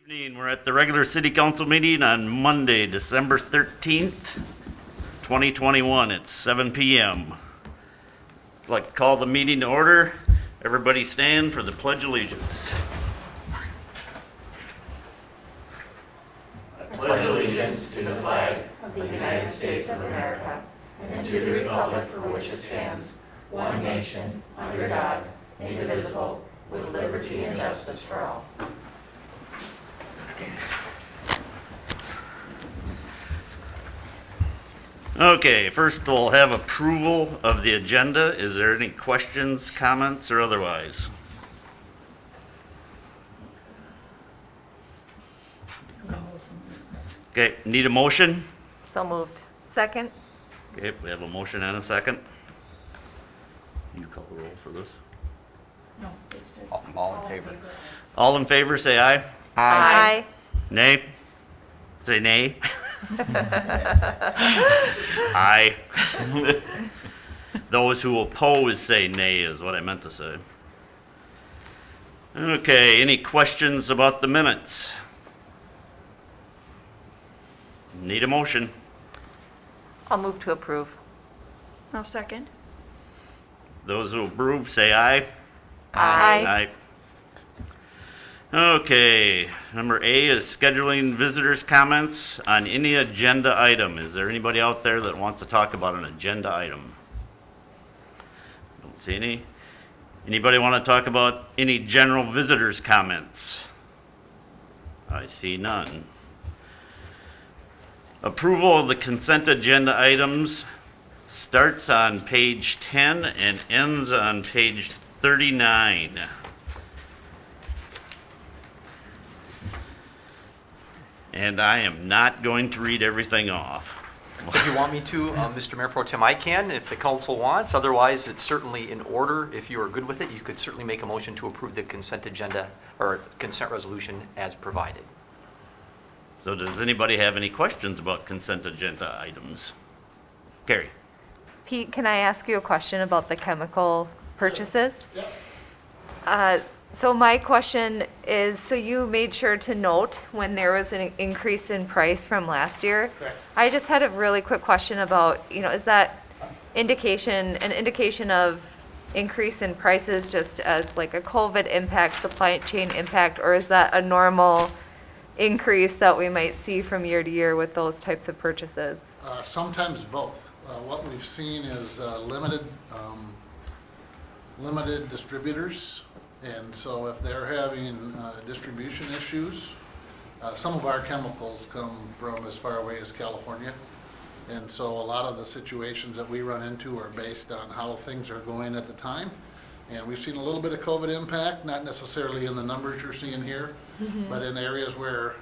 Evening. We're at the regular city council meeting on Monday, December 13th, 2021 at 7 p.m. I'd like to call the meeting to order. Everybody stand for the Pledge of Allegiance. I pledge allegiance to the flag of the United States of America and to the republic for which it stands, one nation, under God, indivisible, with liberty and justice for all. Okay, first we'll have approval of the agenda. Is there any questions, comments, or otherwise? Okay, need a motion? So moved. Second? Okay, we have a motion and a second. You call the roll for this? No, it's just. All in favor. All in favor, say aye. Aye. Nay? Say nay. Aye. Those who oppose say nay is what I meant to say. Okay, any questions about the minutes? Need a motion. I'll move to approve. I'll second. Those who approve say aye. Aye. Okay, number A is scheduling visitors' comments on any agenda item. Is there anybody out there that wants to talk about an agenda item? Don't see any. Anybody want to talk about any general visitors' comments? I see none. Approval of the consent agenda items starts on page 10 and ends on page 39. And I am not going to read everything off. If you want me to, Mr. Mayor Pro Tem, I can, if the council wants. Otherwise, it's certainly in order. If you are good with it, you could certainly make a motion to approve the consent agenda or consent resolution as provided. So does anybody have any questions about consent agenda items? Carrie? Pete, can I ask you a question about the chemical purchases? So my question is, so you made sure to note when there was an increase in price from last year? Correct. I just had a really quick question about, is that an indication of increase in prices just as like a COVID impact, supply chain impact, or is that a normal increase that we might see from year to year with those types of purchases? Sometimes both. What we've seen is limited distributors, and so if they're having distribution issues, some of our chemicals come from as far away as California, and so a lot of the situations that we run into are based on how things are going at the time. And we've seen a little bit of COVID impact, not necessarily in the numbers you're seeing here, but in areas where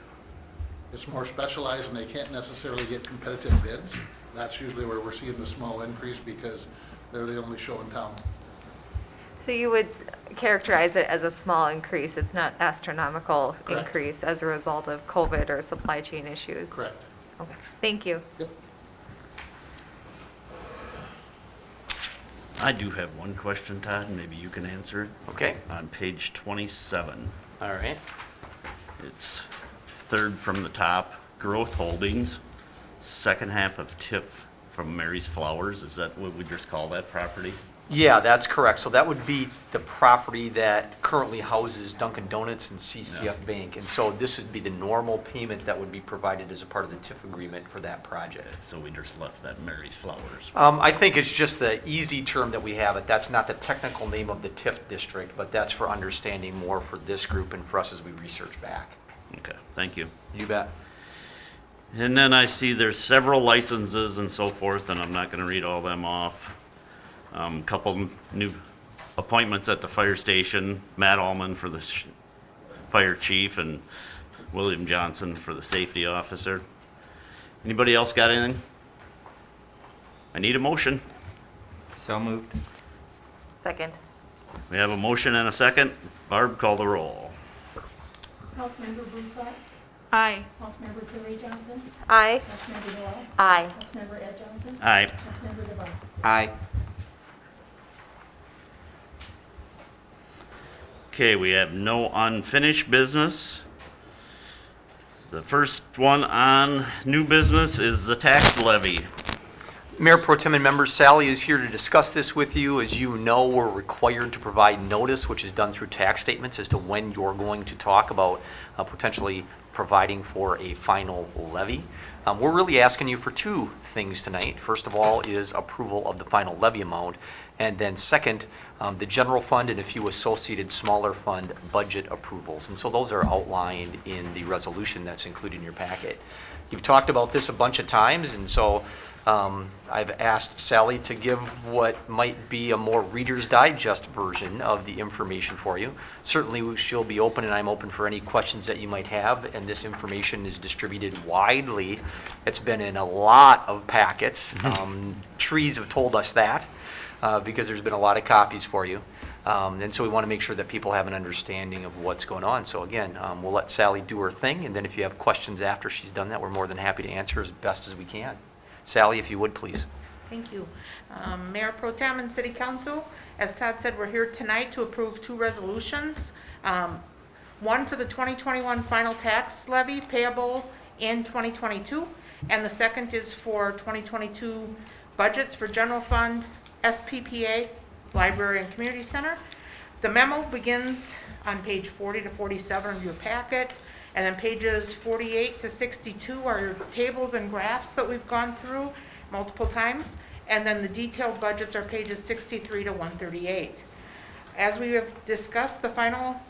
it's more specialized and they can't necessarily get competitive bids. That's usually where we're seeing the small increase because they're the only show in town. So you would characterize it as a small increase, it's not astronomical Correct. increase as a result of COVID or supply chain issues? Correct. Okay, thank you. Yep. I do have one question, Todd, and maybe you can answer it. Okay. On page 27, All right. it's third from the top, Growth Holdings, second half of TIF from Mary's Flowers. Is that what we just call that property? Yeah, that's correct. So that would be the property that currently houses Dunkin' Donuts and CCF Bank. And so this would be the normal payment that would be provided as a part of the TIF agreement for that project. So we just left that Mary's Flowers. I think it's just the easy term that we have it. That's not the technical name of the TIF district, but that's for understanding more for this group and for us as we research back. Okay, thank you. You bet. And then I see there's several licenses and so forth, and I'm not going to read all them off. Couple new appointments at the fire station, Matt Allman for the fire chief and William Johnson for the safety officer. Anybody else got anything? I need a motion. So moved. Second. We have a motion and a second. Barb, call the roll. Councilmember Bruflat. Aye. Councilmember Perry Johnson. Aye. Councilmember Noel. Aye. Councilmember Ed Johnson. Aye. Councilmember DeVos. Aye. Okay, we have no unfinished business. The first one on new business is the tax levy. Mayor Pro Tem and members, Sally is here to discuss this with you. As you know, we're required to provide notice, which is done through tax statements, as to when you're going to talk about potentially providing for a final levy. We're really asking you for two things tonight. First of all is approval of the final levy amount, and then second, the general fund and a few associated smaller fund budget approvals. And so those are outlined in the resolution that's included in your packet. You've talked about this a bunch of times, and so I've asked Sally to give what might be a more Reader's Digest version of the information for you. Certainly she'll be open, and I'm open for any questions that you might have, and this information is distributed widely. It's been in a lot of packets. Trees have told us that because there's been a lot of copies for you. And so we want to make sure that people have an understanding of what's going on. So again, we'll let Sally do her thing, and then if you have questions after she's done that, we're more than happy to answer as best as we can. Sally, if you would, please. Thank you. Mayor Pro Tem and City Council, as Todd said, we're here tonight to approve two resolutions. One for the 2021 final tax levy payable in 2022, and the second is for 2022 budgets for general fund, SPPA, library and community center. The memo begins on page 40 to 47 of your packet. And then pages 48 to 62 are your tables and graphs that we've gone through multiple times. And then the detailed budgets are pages 63 to 138. As we have discussed, the final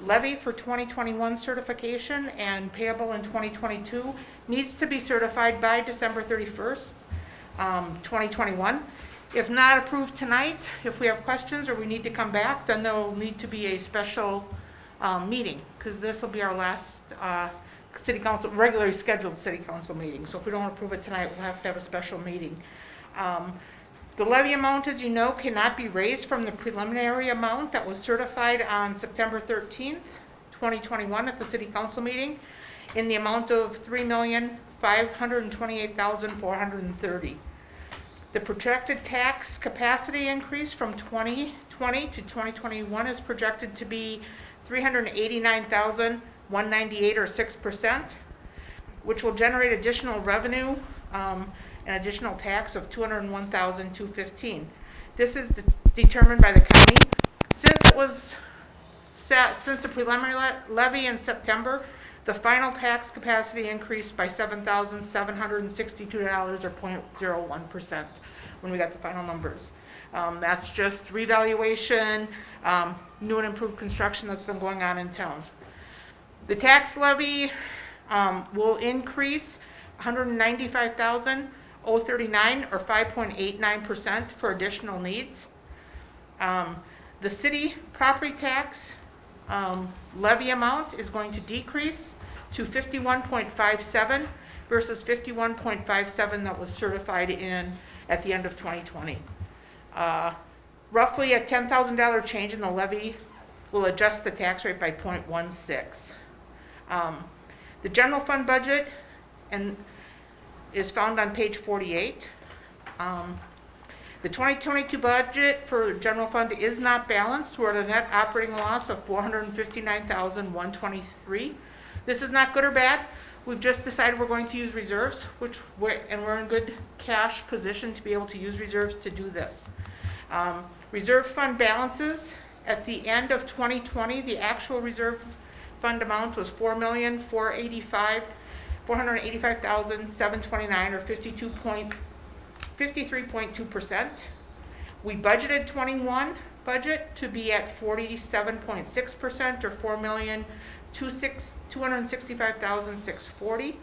levy for 2021 certification and payable in 2022 needs to be certified by December 31st, 2021. If not approved tonight, if we have questions or we need to come back, then there will need to be a special meeting, because this will be our last city council, regularly scheduled city council meeting. So if we don't approve it tonight, we'll have to have a special meeting. The levy amount, as you know, cannot be raised from the preliminary amount that was certified on September 13th, 2021 at the city council meeting in the amount of $3,528,430. The projected tax capacity increase from 2020 to 2021 is projected to be $389,198 or 6%, which will generate additional revenue and additional tax of $201,215. This is determined by the county. Since it was since the preliminary levy in September, the final tax capacity increased by $7,762 or 0.01% when we got the final numbers. That's just revaluation, new and improved construction that's been going on in town. The tax levy will increase $195,039 or 5.89% for additional needs. The city property tax levy amount is going to decrease to 51.57 versus 51.57 that was certified at the end of 2020. Roughly a $10,000 change in the levy will adjust the tax rate by 0.16. The general fund budget is found on page 48. The 2022 budget for general fund is not balanced. We're at a net operating loss of $459,123. This is not good or bad. We've just decided we're going to use reserves, and we're in good cash position to be able to use reserves to do this. Reserve fund balances at the end of 2020, the actual reserve fund amount was $485,729 or 53.2%. We budgeted 21 budget to be at 47.6% or $4,265,640.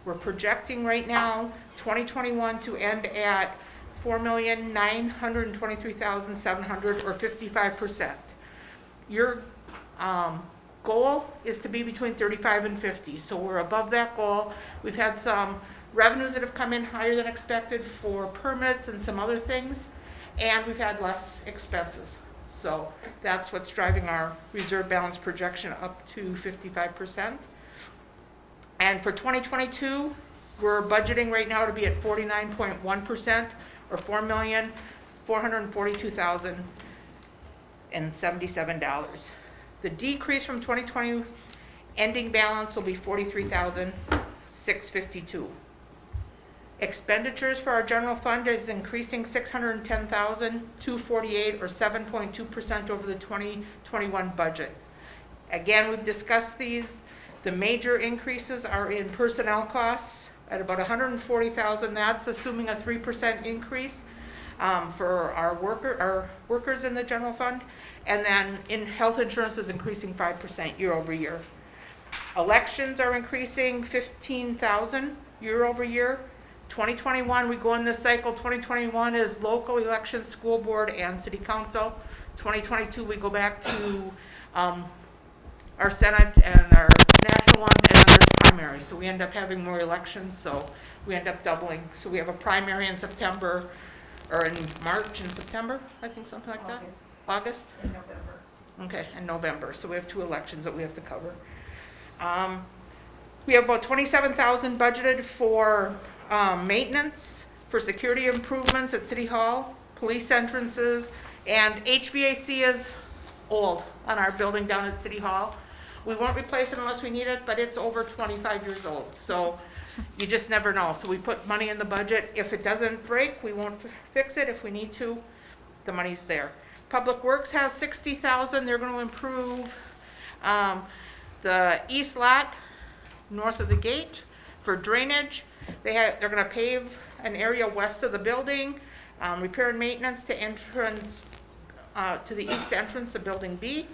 We're projecting right now 2021 to end at $4,923,700 or 55%. Your goal is to be between 35 and 50, so we're above that goal. We've had some revenues that have come in higher than expected for permits and some other things, and we've had less expenses. So that's what's driving our reserve balance projection up to 55%. And for 2022, we're budgeting right now to be at 49.1% or $4,442,077. The decrease from 2020 Ending balance will be $43,652. Expenditures for our general fund is increasing $610,248, or 7.2% over the 2021 budget. Again, we've discussed these. The major increases are in personnel costs at about $140,000. That's assuming a 3% increase for our workers in the general fund. And then in health insurance is increasing 5% year over year. Elections are increasing $15,000 year over year. 2021, we go in this cycle. 2021 is local elections, school board, and city council. 2022, we go back to our Senate and our national ones, and then there's primaries. So we end up having more elections, so we end up doubling. So we have a primary in September, or in March and September, I think, something like that? August? In November. Okay, and November. So we have 2 elections that we have to cover. We have about $27,000 budgeted for maintenance, for security improvements at City Hall, police entrances, and HVAC is old on our building down at City Hall. We won't replace it unless we need it, but it's over 25 years old, so you just never know. So we put money in the budget. If it doesn't break, we won't fix it. If we need to, the money's there. Public Works has $60,000. They're going to improve the east lot north of the gate for drainage. They're going to pave an area west of the building, repair and maintenance to entrance to the east entrance of Building B,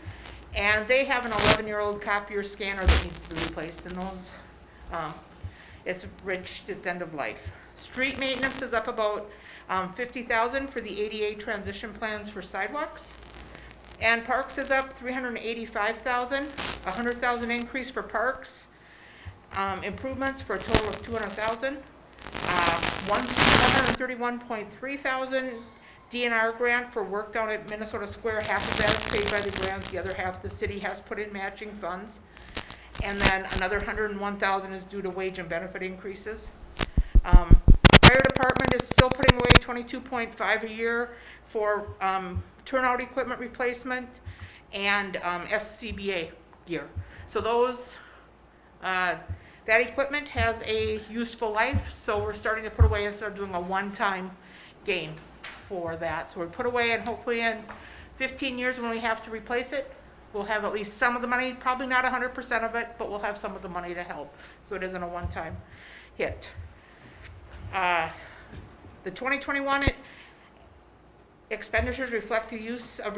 and they have an 11-year-old copier scanner that needs to be replaced, and those it's reached its end of life. Street maintenance is up about $50,000 for the ADA transition plans for sidewalks. And parks is up $385,000, $100,000 increase for parks. Improvements for a total of $200,000. $131.3 thousand DNR grant for work down at Minnesota Square. Half of that is paid by the grant, the other half the city has put in matching funds. And then another $101,000 is due to wage and benefit increases. Fire department is still putting away $22.5 a year for turnout equipment replacement and SCBA gear. So those, that equipment has a useful life, so we're starting to put away instead of doing a one-time gain for that. So we put away, and hopefully in 15 years when we have to replace it, we'll have at least some of the money, probably not 100% of it, but we'll have some of the money to help, so it isn't a one-time hit. The 2021 expenditures reflect the use of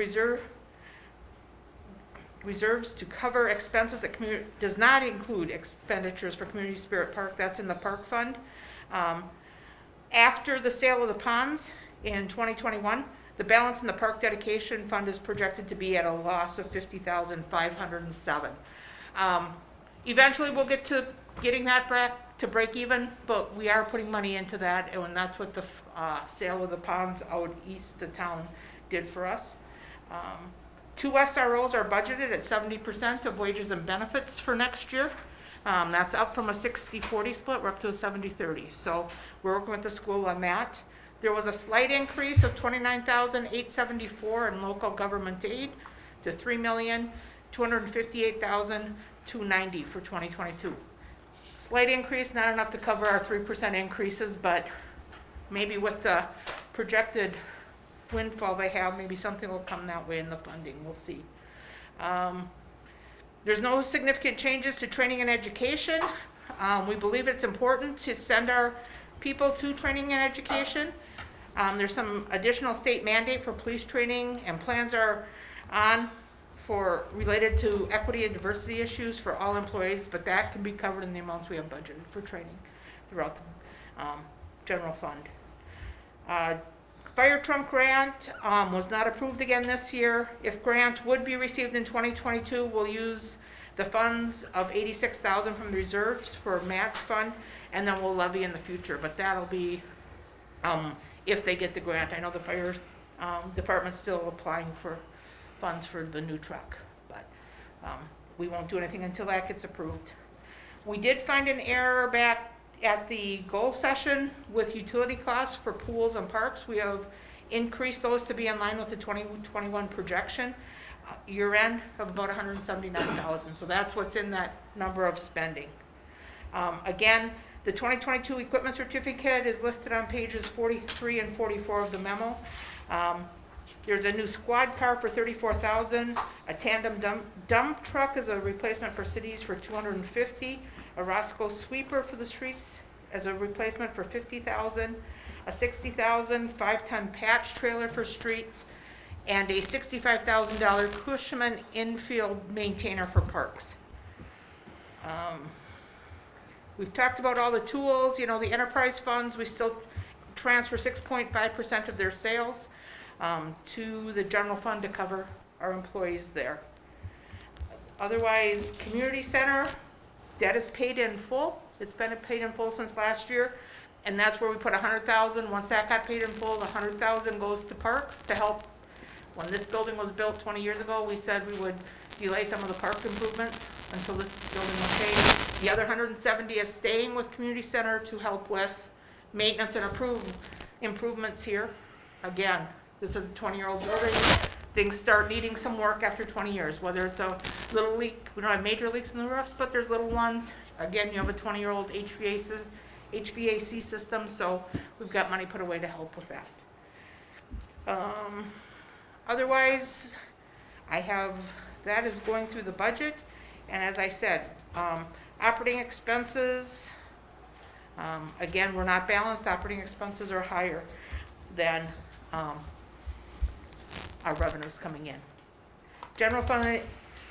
reserves to cover expenses that does not include expenditures for Community Spirit Park. That's in the park fund. After the sale of the ponds in 2021, the balance in the park dedication fund is projected to be at a loss of $50,507. Eventually we'll get to getting that back to break even, but we are putting money into that, and that's what the sale of the ponds out east of town did for us. 2 SROs are budgeted at 70% of wages and benefits for next year. That's up from a 60-40 split. We're up to a 70-30. So we're working with the school on that. There was a slight increase of $29,874 in local government aid to $3,258,290 for 2022. Slight increase, not enough to cover our 3% increases, but maybe with the projected windfall they have, maybe something will come that way in the funding. We'll see. There's no significant changes to training and education. We believe it's important to send our people to training and education. There's some additional state mandate for police training, and plans are on for related to equity and diversity issues for all employees, but that can be covered in the amounts we have budgeted for training throughout the general fund. Fire truck grant was not approved again this year. If grant would be received in 2022, we'll use the funds of $86,000 from the reserves for match fund, and then we'll levy in the future. But that'll be if they get the grant. I know the fire department's still applying for funds for the new truck, but we won't do anything until that gets approved. We did find an error back at the goal session with utility costs for pools and parks. We have increased those to be in line with the 2021 projection. year end of about 179,000. So that's what's in that number of spending. Again, the 2022 equipment certificate is listed on pages 43 and 44 of the memo. There's a new squad car for 34,000, a tandem dump truck as a replacement for cities for 250, a Roscoe sweeper for the streets as a replacement for 50,000, a 60,000 5-ton patch trailer for streets, and a $65,000 Cushman infield maintainer for parks. We've talked about all the tools, you know, the enterprise funds, we still transfer 6.5% of their sales to the general fund to cover our employees there. Otherwise, community center, debt is paid in full. It's been paid in full since last year, and that's where we put 100,000. Once that got paid in full, the 100,000 goes to parks to help. When this building was built 20 years ago, we said we would delay some of the park improvements until this building was paid. The other 170 is staying with community center to help with maintenance and improvements here. Again, this is a 20-year-old building. Things start needing some work after 20 years, whether it's a little leak. We don't have major leaks in the roofs, but there's little ones. Again, you have a 20-year-old HVAC system, so we've got money put away to help with that. Otherwise, that is going through the budget, and as I said, operating expenses, again, we're not balanced. Operating expenses are higher than our revenues coming in. General fund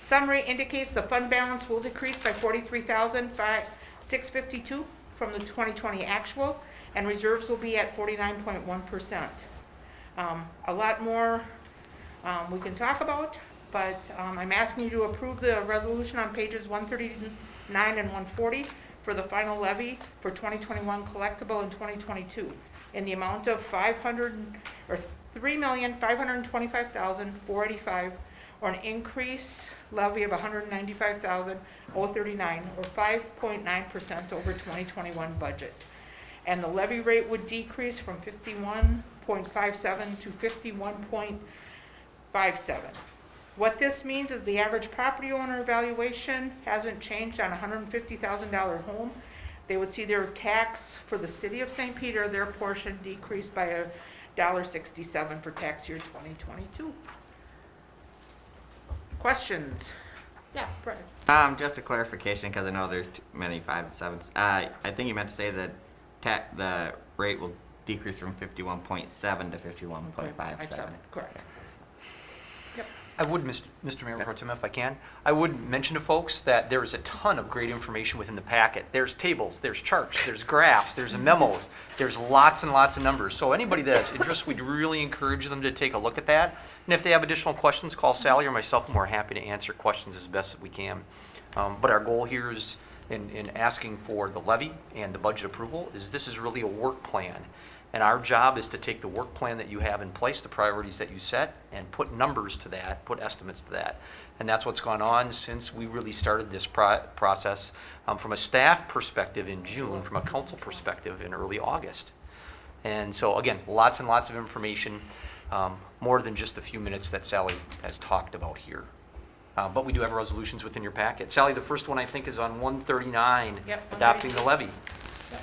summary indicates the fund balance will decrease by $43,652 from the 2020 actual, and reserves will be at 49.1%. A lot more we can talk about, but I'm asking you to approve the resolution on pages 139 and 140 for the final levy for 2021 collectible in 2022 in the amount of $3,525,485, or an increase levy of $195,039, or 5.9% over 2021 budget. And the levy rate would decrease from 51.57 to 51.57. What this means is the average property owner valuation hasn't changed on a $150,000 home. They would see their tax for the city of St. Peter, their portion decreased by $1.67 for tax year 2022. Questions? Yeah, Brett. Just a clarification, because I know there's too many 5s and 7s. I think you meant to say that the rate will decrease from 51.7 to 51.57. Correct. Yep. I would, Mr. Mayor Pro Tem, if I can, I would mention to folks that there is a ton of great information within the packet. There's tables, there's charts, there's graphs, there's memos, there's lots and lots of numbers. So anybody that has interest, we'd really encourage them to take a look at that. And if they have additional questions, call Sally or myself, and we're happy to answer questions as best as we can. But our goal here is, in asking for the levy and the budget approval, is this is really a work plan. And our job is to take the work plan that you have in place, the priorities that you set, and put numbers to that, put estimates to that. And that's what's gone on since we really started this process from a staff perspective in June, from a council perspective in early August. And so again, lots and lots of information, more than just a few minutes that Sally has talked about here. But we do have resolutions within your packet. Sally, the first one I think is on 139, Yep, adopting the levy. Yep.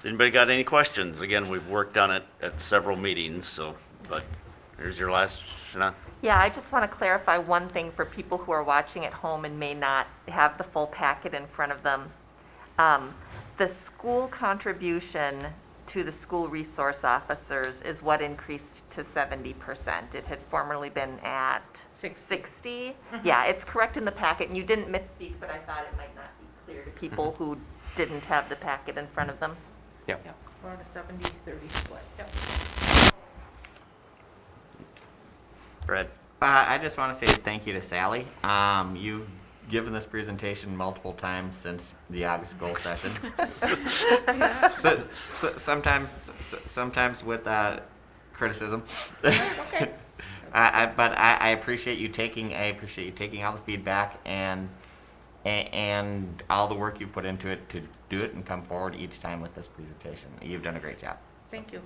Anybody got any questions? Again, we've worked on it at several meetings, so, but here's your last, Shana. Yeah, I just want to clarify one thing for people who are watching at home and may not have the full packet in front of them. The school contribution to the school resource officers is what increased to 70%. It had formerly been at 60. Yeah, it's correct in the packet, and you didn't misspeak, but I thought it might not be clear to people who didn't have the packet in front of them. Yep. Yep. We're on a 70-30 split. Yep. Brad? I just want to say thank you to Sally. You've given this presentation multiple times since the August goal session. Sometimes with criticism. Okay. But I appreciate you taking all the feedback and all the work you put into it to do it and come forward each time with this presentation. You've done a great job. Thank you.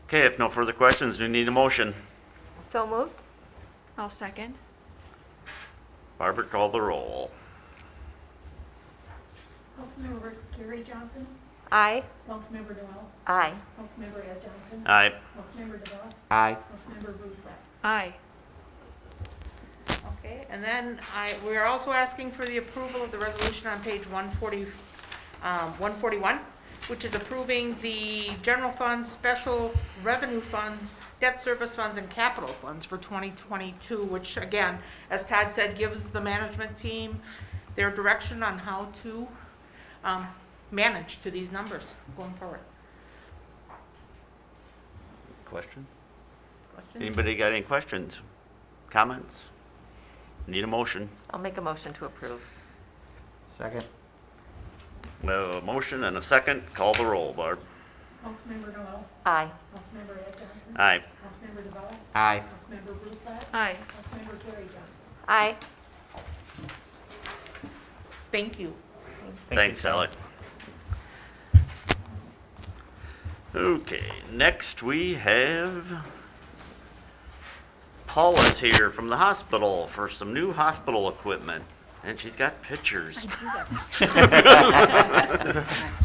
Okay, if no further questions, we need a motion. So moved? I'll second. Barbara, call the roll. Councilmember Carrie Johnson, Aye. Councilmember Noel, Aye. Councilmember Ed Johnson, Aye. Councilmember DeVos, Aye. Councilmember Ruth Beck. Aye. Okay, and then we are also asking for the approval of the resolution on page 141, which is approving the general funds, special revenue funds, debt service funds, and capital funds for 2022, which again, as Todd said, gives the management team their direction on how to manage to these numbers going forward. Question? Questions? Anybody got any questions? Comments? Need a motion? I'll make a motion to approve. Second. We have a motion and a second. Call the roll, Barb. Councilmember Noel, Aye. Councilmember Ed Johnson. Aye. Councilmember DeVos, Aye. Councilmember Ruth Beck, Aye. Councilmember Carrie Johnson. Aye. Thank you. Thanks, Sally. Okay, next we have Paula's here from the hospital for some new hospital equipment, and she's got pictures. I do have.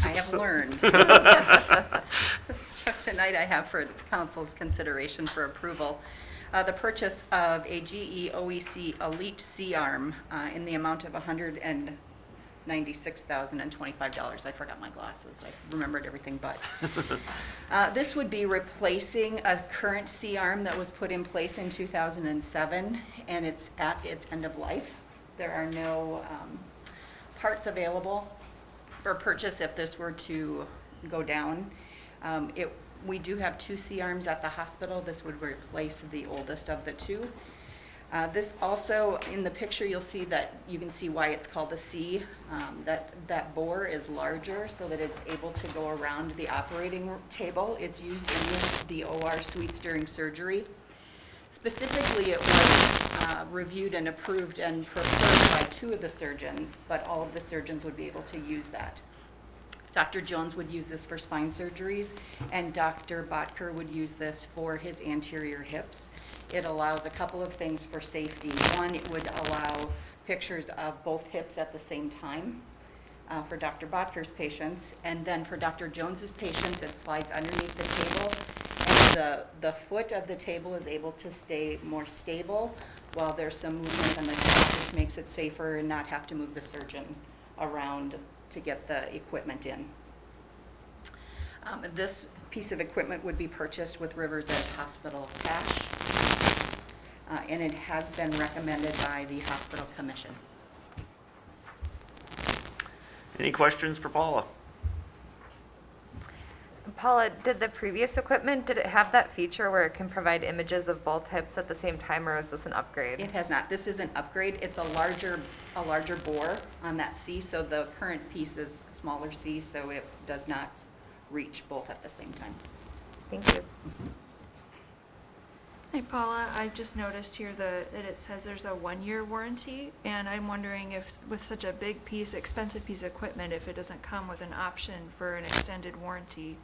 I have learned. So tonight I have for council's consideration for approval, the purchase of a GE OEC Elite C-arm in the amount of $196,025. I forgot my glasses. I remembered everything but. This would be replacing a current C-arm that was put in place in 2007, and it's at its end of life. There are no parts available for purchase if this were to go down. We do have two C-arms at the hospital. This would replace the oldest of the two. This also, in the picture, you'll see that you can see why it's called a C. That bore is larger so that it's able to go around the operating table. It's used in the OR suites during surgery. Specifically, it was reviewed and approved and preferred by two of the surgeons, but all of the surgeons would be able to use that. Dr. Jones would use this for spine surgeries, and Dr. Botker would use this for his anterior hips. It allows a couple of things for safety. One, it would allow pictures of both hips at the same time for Dr. Botker's patients, and then for Dr. Jones's patients, it slides underneath the table, and the foot of the table is able to stay more stable while there's some movement on the top, which makes it safer and not have to move the surgeon around to get the equipment in. This piece of equipment would be purchased with Rivers Edge Hospital cash, and it has been recommended by the hospital commission. Any questions for Paula? Paula, did the previous equipment, did it have that feature where it can provide images of both hips at the same time, or is this an upgrade? It has not. This is an upgrade. It's a larger bore on that C, so the current piece is smaller C, so it does not reach both at the same time. Thank you. Hey Paula, I just noticed here that it says there's a 1-year warranty, and I'm wondering if with such a big piece, expensive piece of equipment, if it doesn't come with an option for an extended warranty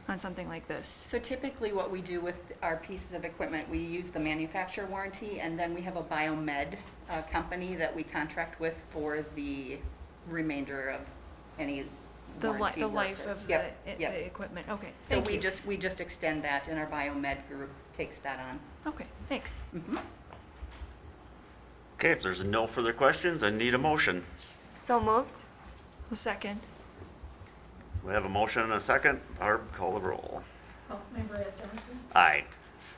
on something like this. So typically what we do with our pieces of equipment, we use the manufacturer warranty, and then we have a biomed company that we contract with for the remainder of any warranty work. Life of Yep, the yep. equipment. Okay, So thank we you. just extend that, and our biomed group takes that on. Okay, thanks. Mhm. Okay, if there's no further questions, I need a motion. So moved? A second. We have a motion and a second. Barb, call the roll. Councilmember Ed Johnson, Aye.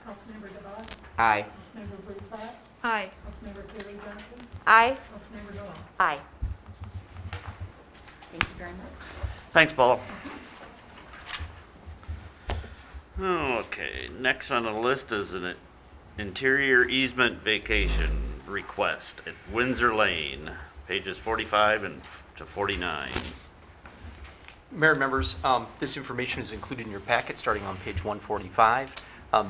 Councilmember DeVos, Aye. Councilmember Ruth Beck, Aye. Councilmember Carrie Johnson, Aye. Councilmember Noel. Aye. Thank you very much. Thanks, Paula. Okay, next on the list is an interior easement vacation request at Windsor Lane, pages 45 to 49. Mayor and members, this information is included in your packet starting on page 145.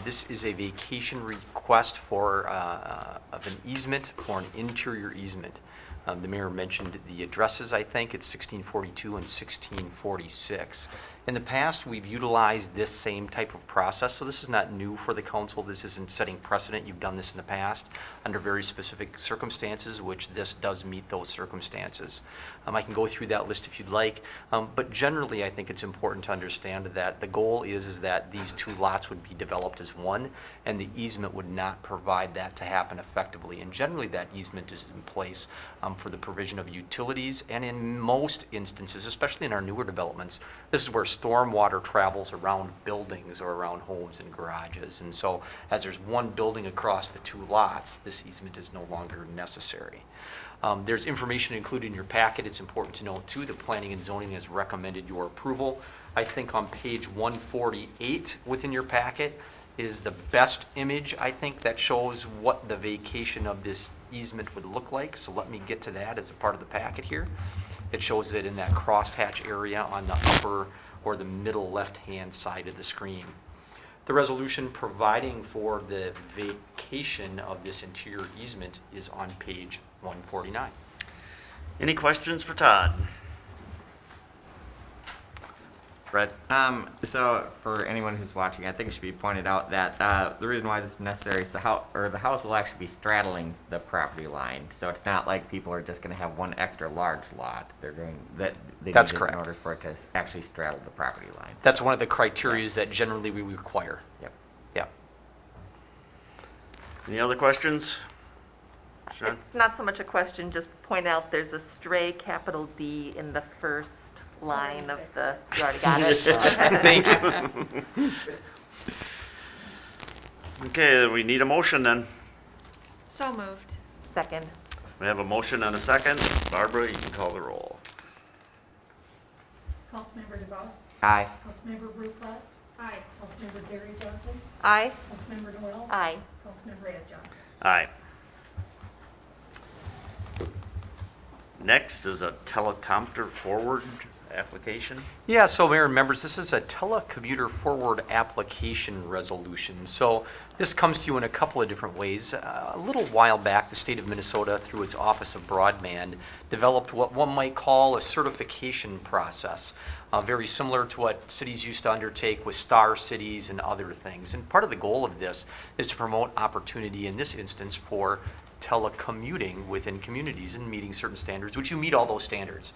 This is a vacation request for of an easement for an interior easement. The mayor mentioned the addresses, I think. It's 1642 and 1646. In the past, we've utilized this same type of process, so this is not new for the council. This isn't setting precedent. You've done this in the past under very specific circumstances, which this does meet those circumstances. I can go through that list if you'd like, but generally I think it's important to understand that the goal is that these two lots would be developed as one, and the easement would not provide that to happen effectively. And generally that easement is in place for the provision of utilities, and in most instances, especially in our newer developments, this is where stormwater travels around buildings or around homes and garages. And so as there's one building across the two lots, this easement is no longer necessary. There's information included in your packet. It's important to note too, the planning and zoning has recommended your approval. I think on page 148 within your packet is the best image, I think, that shows what the vacation of this easement would look like. So let me get to that as a part of the packet here. It shows it in that crosshatch area on the upper or the middle left-hand side of the screen. The resolution providing for the vacation of this interior easement is on page 149. Any questions for Todd? Brett? So for anyone who's watching, I think it should be pointed out that the reason why this is necessary is the house will actually be straddling the property line. So it's not like people are just going to have one extra large lot. That's need it correct. in order for it to actually straddle the property line. That's one of the criteria that generally we require. Yep. Yep. Any other questions? Sharon? It's not so much a question, just point out there's a stray capital D in the first line of the, you already got it? Thank you. Okay, we need a motion then. So moved. Second. We have a motion and a second. Barbara, you can call the roll. Councilmember DeVos, Aye. Councilmember Bruflat, Aye. Councilmember Gary Johnson, Aye. Councilmember Noel, Aye. Councilmember Ed Johnson. Aye. Next is a telecommuter forward application. Yeah, so Mayor and members, this is a telecommuter forward application resolution. So this comes to you in a couple of different ways. A little while back, the state of Minnesota, through its Office of Broadband, developed what one might call a certification process, very similar to what cities used to undertake with star cities and other things. And part of the goal of this is to promote opportunity, in this instance, for telecommuting within communities and meeting certain standards, which you meet all those standards.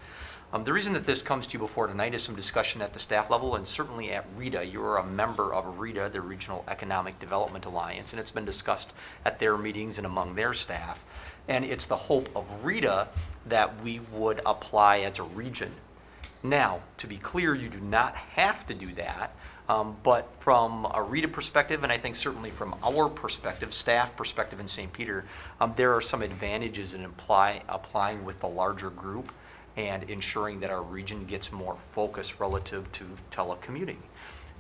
The reason that this comes to you before tonight is some discussion at the staff level and certainly at RETA. You're a member of RETA, the Regional Economic Development Alliance, and it's been discussed at their meetings and among their staff. And it's the hope of RETA that we would apply as a region. Now, to be clear, you do not have to do that, but from a RETA perspective, and I think certainly from our perspective, staff perspective in St. Peter, there are some advantages in applying with the larger group and ensuring that our region gets more focus relative to telecommuting.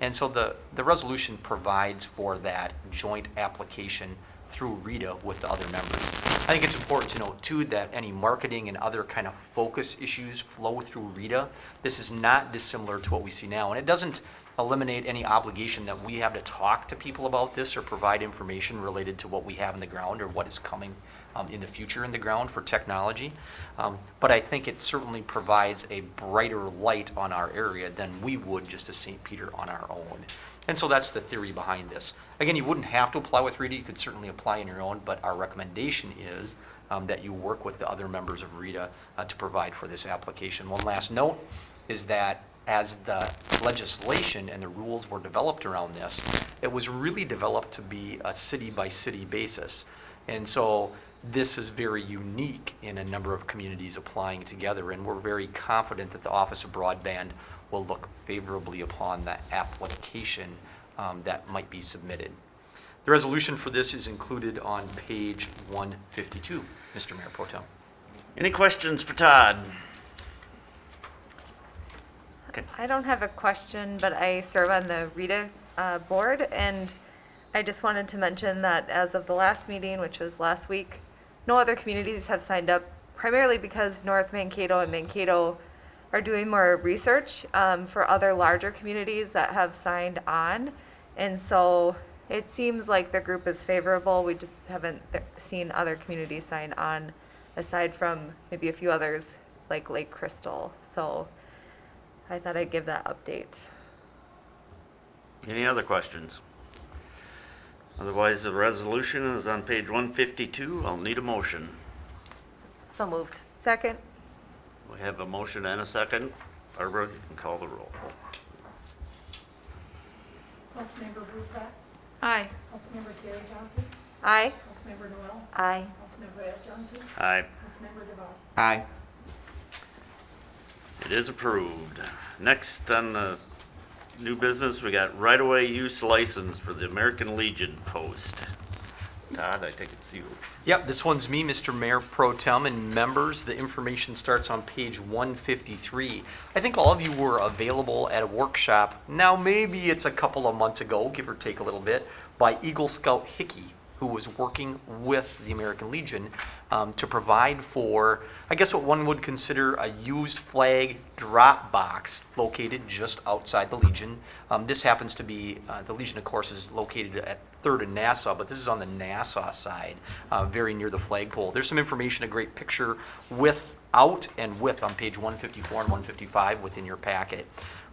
And so the resolution provides for that joint application through RETA with the other members. I think it's important to note too that any marketing and other kind of focus issues flow through RETA. This is not dissimilar to what we see now, and it doesn't eliminate any obligation that we have to talk to people about this or provide information related to what we have in the ground or what is coming in the future in the ground for technology. But I think it certainly provides a brighter light on our area than we would just as St. Peter on our own. And so that's the theory behind this. Again, you wouldn't have to apply with RETA. You could certainly apply on your own, but our recommendation is that you work with the other members of RETA to provide for this application. One last note is that as the legislation and the rules were developed around this, it was really developed to be a city-by-city basis. And so this is very unique in a number of communities applying together, and we're very confident that the Office of Broadband will look favorably upon the application that might be submitted. The resolution for this is included on page 152, Mr. Mayor Pro Tem. Any questions for Todd? Okay. I don't have a question, but I serve on the RETA board, and I just wanted to mention that as of the last meeting, which was last week, no other communities have signed up, primarily because North Mankato and Mankato are doing more research for other larger communities that have signed on. And so it seems like the group is favorable. We just haven't seen other communities sign on, aside from maybe a few others like Lake Crystal. So I thought I'd give that update. Any other questions? Otherwise, the resolution is on page 152. I'll need a motion. So moved. Second? We have a motion and a second. Barbara, you can call the roll. Councilmember Bruflat. Aye. Councilmember Gary Johnson. Aye. Councilmember Noel. Aye. Councilmember Ed Johnson. Aye. Councilmember DeVos. Aye. It is approved. Next on the new business, we got right-of-way use license for the American Legion post. Todd, I think it's you. Yep, this one's me, Mr. Mayor Pro Tem, and members. The information starts on page 153. I think all of you were available at a workshop, now maybe it's a couple of months ago, give or take a little bit, by Eagle Scout Hickey, who was working with the American Legion to provide for, I guess what one would consider a used flag drop box located just outside the Legion. This happens to be, the Legion of course is located at 3rd and Nassau, but this is on the Nassau side, very near the flagpole. There's some information, a great picture without and with on page 154 and 155 within your packet.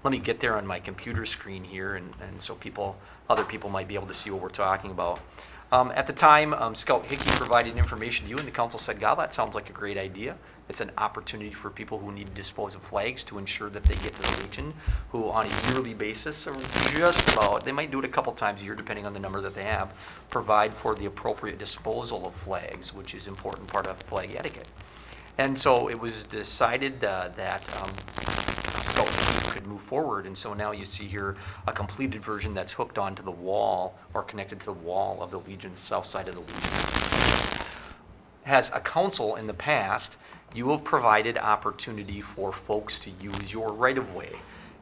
Let me get there on my computer screen here, and so other people might be able to see what we're talking about. At the time, Scout Hickey provided information to you, and the council said, God, that sounds like a great idea. It's an opportunity for people who need to dispose of flags to ensure that they get to the Legion, who on a yearly basis, or just about, they might do it a couple times a year depending on the number that they have, provide for the appropriate disposal of flags, which is an important part of flag etiquette. And so it was decided that Scout Hickey could move forward, and so now you see here a completed version that's hooked onto the wall or connected to the wall of the Legion, south side of the Legion. As a council in the past, you have provided opportunity for folks to use your right-of-way.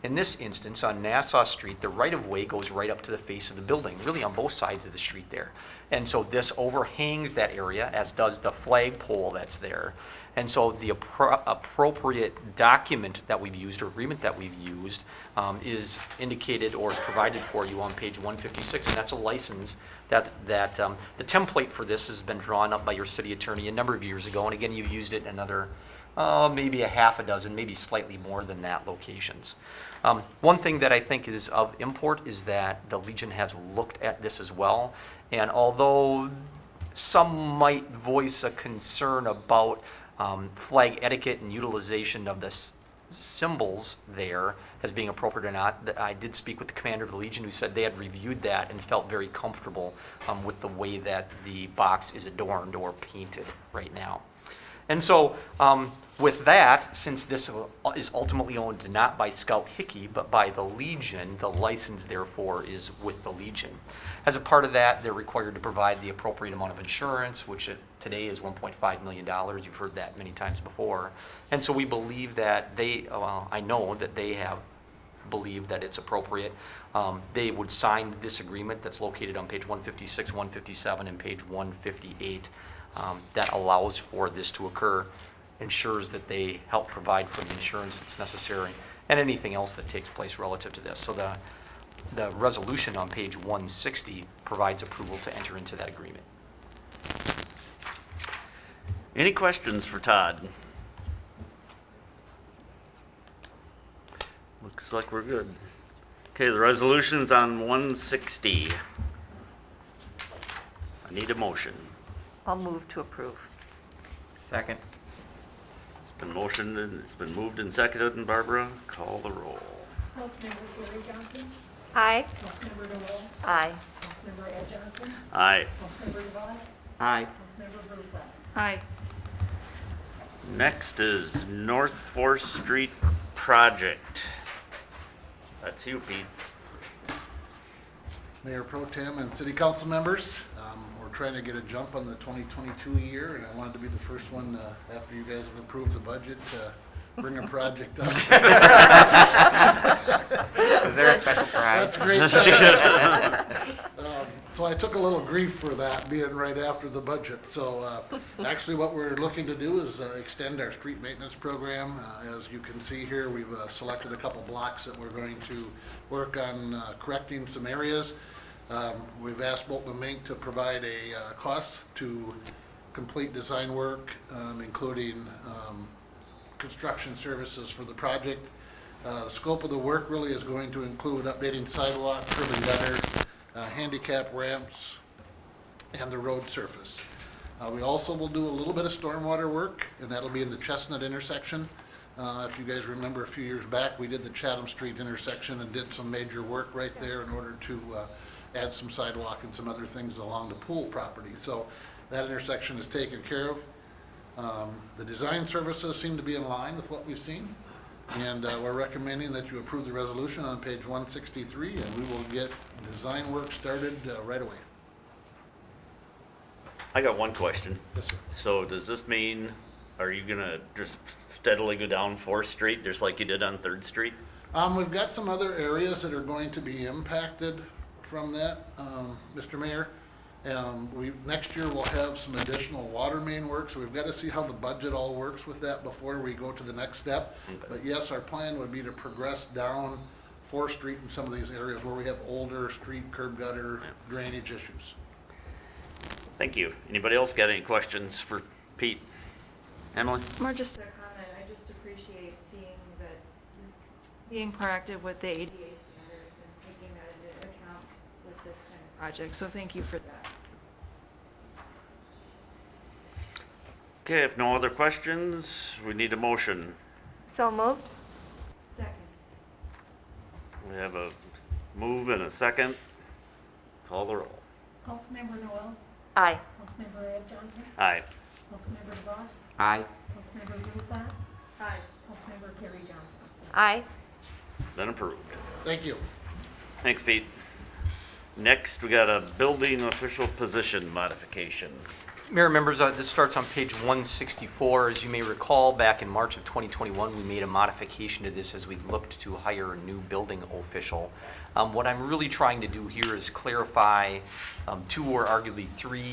In this instance, on Nassau Street, the right-of-way goes right up to the face of the building, really on both sides of the street there. And so this overhangs that area, as does the flagpole that's there. And so the appropriate document that we've used, or agreement that we've used, is indicated or is provided for you on page 156, and that's a license that the template for this has been drawn up by your city attorney a number of years ago, and again, you've used it in another maybe a half a dozen, maybe slightly more than that locations. One thing that I think is of import is that the Legion has looked at this as well, and although some might voice a concern about flag etiquette and utilization of the symbols there as being appropriate or not, I did speak with the commander of the Legion who said they had reviewed that and felt very comfortable with the way that the box is adorned or painted right now. And so with that, since this is ultimately owned not by Scout Hickey, but by the Legion, the license therefore is with the Legion. As a part of that, they're required to provide the appropriate amount of insurance, which today is $1.5 million. You've heard that many times before. And so we believe that I know that they have believed that it's appropriate. They would sign this agreement that's located on page 156, 157, and page 158 that allows for this to occur, ensures that they help provide for the insurance that's necessary and anything else that takes place relative to this. So the resolution on page 160 provides approval to enter into that agreement. Any questions for Todd? Looks like we're good. Okay, the resolution's on 160. I need a motion. I'll move to approve. Second. It's been motioned and it's been moved and seconded, and Barbara, call the roll. Councilmember Gary Johnson. Aye. Councilmember Noel. Aye. Councilmember Ed Johnson. Aye. Councilmember DeVos. Aye. Councilmember Bruflat. Aye. Next is North 4th Street project. That's you, Pete. Mayor Pro Tem and City Council members, we're trying to get a jump on the 2022 year, and I wanted to be the first one, after you guys have approved the budget, to bring a project up. Is there a special prize? That's great. So I took a little grief for that, being right after the budget. So actually what we're looking to do is extend our street maintenance program. As you can see here, we've selected a couple blocks that we're going to work on correcting some areas. We've asked Bolton & Mink to provide a cost to complete design work, including construction services for the project. The scope of the work really is going to include updating sidewalk, curb and gutter, handicap ramps, and the road surface. We also will do a little bit of stormwater work, and that'll be in the Chestnut intersection. If you guys remember a few years back, we did the Chatham Street intersection and did some major work right there in order to add some sidewalk and some other things along the pool property. So that intersection is taken care of. The design services seem to be in line with what we've seen, and we're recommending that you approve the resolution on page 163, and we will get design work started right away. I got one question. Yes, sir. So does this mean, are you gonna just steadily go down 4th Street, just like you did on 3rd Street? We've got some other areas that are going to be impacted from that, Mr. Mayor. Next year we'll have some additional water main work, so we've got to see how the budget all works with that before we go to the next step. Okay. But yes, our plan would be to progress down 4th Street in some of these areas where we have older street curb gutter drainage issues. Thank you. Anybody else got any questions for Pete? Emily? More just a comment, I just appreciate seeing that you're being proactive with the ADA standards and taking that into account with this kind of project, so thank you for that. Okay, if no other questions, we need a motion. So moved? Second. We have a move and a second. Call the roll. Councilmember Noel, Aye. Councilmember Ed Johnson, Aye. Councilmember DeVos, Aye. Councilmember Blumenthal, Aye. Councilmember Carrie Johnson. Aye. Then approved. Thank you. Thanks, Pete. Next, we got a building official position modification. Mayor and members, this starts on page 164. As you may recall, back in March of 2021, we made a modification to this as we looked to hire a new building official. What I'm really trying to do here is clarify 2 or arguably 3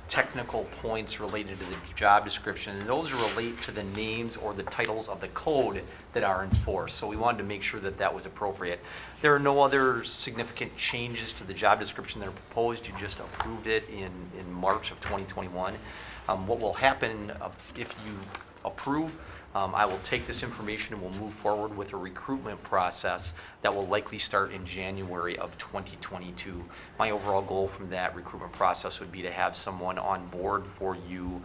technical points related to the job description, and those relate to the names or the titles of the code that are in force. So we wanted to make sure that that was appropriate. There are no other significant changes to the job description that are proposed. You just approved it in March of 2021. What will happen if you approve, I will take this information and we'll move forward with a recruitment process that will likely start in January of 2022. My overall goal from that recruitment process would be to have someone on board for you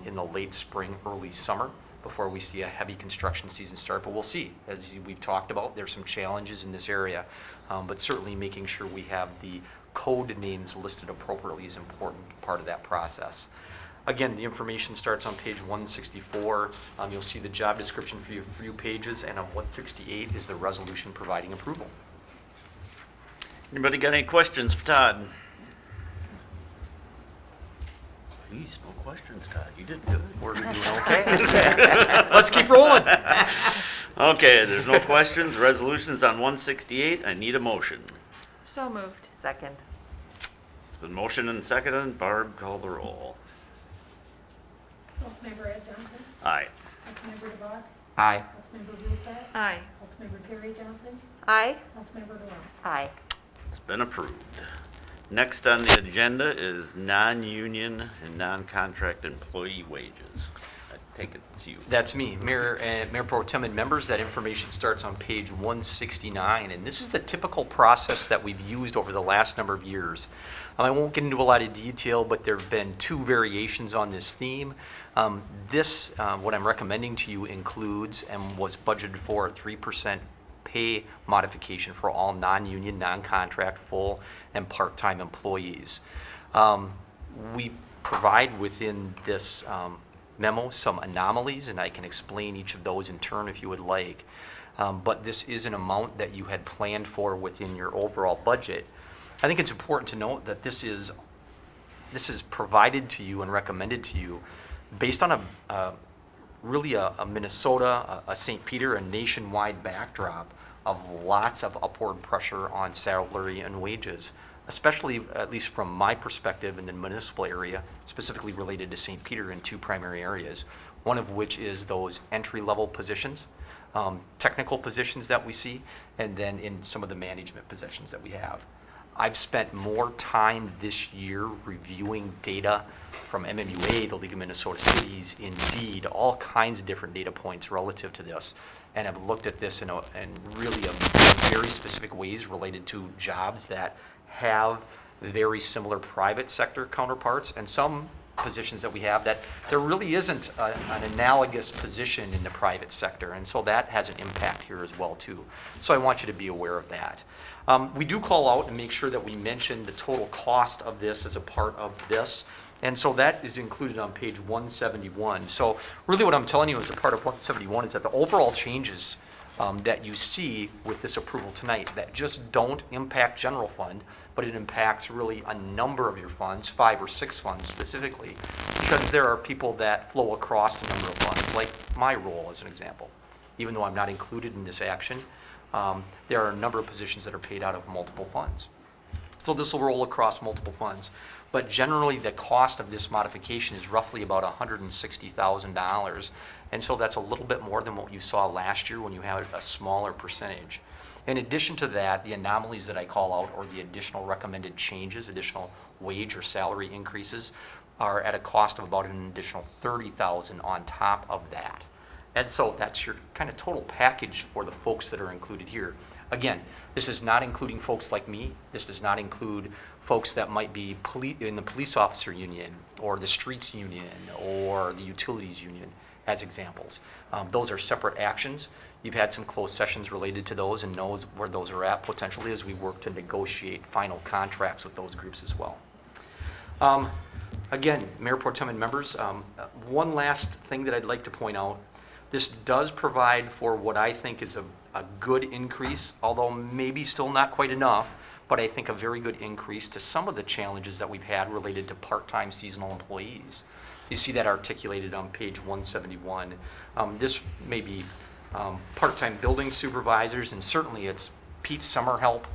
in the late spring, early summer, before we see a heavy construction season start. But we'll see. As we've talked about, there's some challenges in this area, but certainly making sure we have the code names listed appropriately is an important part of that process. Again, the information starts on page 164. You'll see the job description for a few pages, and on 168 is the resolution providing approval. Anybody got any questions for Todd? Please, no questions, Todd. You did good. We're doing okay. Let's keep rolling. Okay, there's no questions. Resolution's on 168. I need a motion. So moved. Second. The motion and second. Barb, call the roll. Councilmember Ed Johnson, Aye. Councilmember DeVos, Aye. Councilmember Blumenthal, Aye. Councilmember Carrie Johnson, Aye. Councilmember Noel. Aye. It's been approved. Next on the agenda is non-union and non-contract employee wages. I take it it's you. That's me, Mayor Pro Tem and members. That information starts on page 169, and this is the typical process that we've used over the last number of years. I won't get into a lot of detail, but there have been 2 variations on this theme. What I'm recommending to you includes and was budgeted for a 3% pay modification for all non-union, non-contract, full and part-time employees. We provide within this memo some anomalies, and I can explain each of those in turn if you would like. But this is an amount that you had planned for within your overall budget. I think it's important to note that this is provided to you and recommended to you based on a Minnesota, a St. Peter, a nationwide backdrop of lots of upward pressure on salary and wages, especially, at least from my perspective, in the municipal area, specifically related to St. Peter in 2 primary areas, one of which is those entry-level positions, technical positions that we see, and then in some of the management positions that we have. I've spent more time this year reviewing data from MMUA, the League of Minnesota Cities, Indeed, all kinds of different data points relative to this. And I've looked at this in really a very specific ways related to jobs that have very similar private sector counterparts, and some positions that we have that there really isn't an analogous position in the private sector, and so that has an impact here as well too. So I want you to be aware of that. We do call out and make sure that we mention the total cost of this as a part of this, and so that is included on page 171. So really what I'm telling you as a part of 171 is that the overall changes that you see with this approval tonight that just don't impact general fund, but it impacts really a number of your funds, 5 or 6 funds specifically, because there are people that flow across a number of funds, like my role as an example. Even though I'm not included in this action, there are a number of positions that are paid out of multiple funds. So this will roll across multiple funds. But generally, the cost of this modification is roughly about $160,000. And so that's a little bit more than what you saw last year when you had a smaller percentage. In addition to that, the anomalies that I call out, or the additional recommended changes, additional wage or salary increases, are at a cost of about an additional $30,000 on top of that. And so that's your kind of total package for the folks that are included here. Again, this is not including folks like me. This does not include folks that might be in the police officer union, or the streets union, or the utilities union, as examples. Those are separate actions. You've had some closed sessions related to those and knows where those are at potentially as we work to negotiate final contracts with those groups as well. Again, Mayor Pro Tem and members, one last thing that I'd like to point out. This does provide for what I think is a good increase, although maybe still not quite enough, but I think a very good increase to some of the challenges that we've had related to part-time seasonal employees. You see that articulated on page 171. This may be part-time building supervisors, and certainly it's Pete's summer help,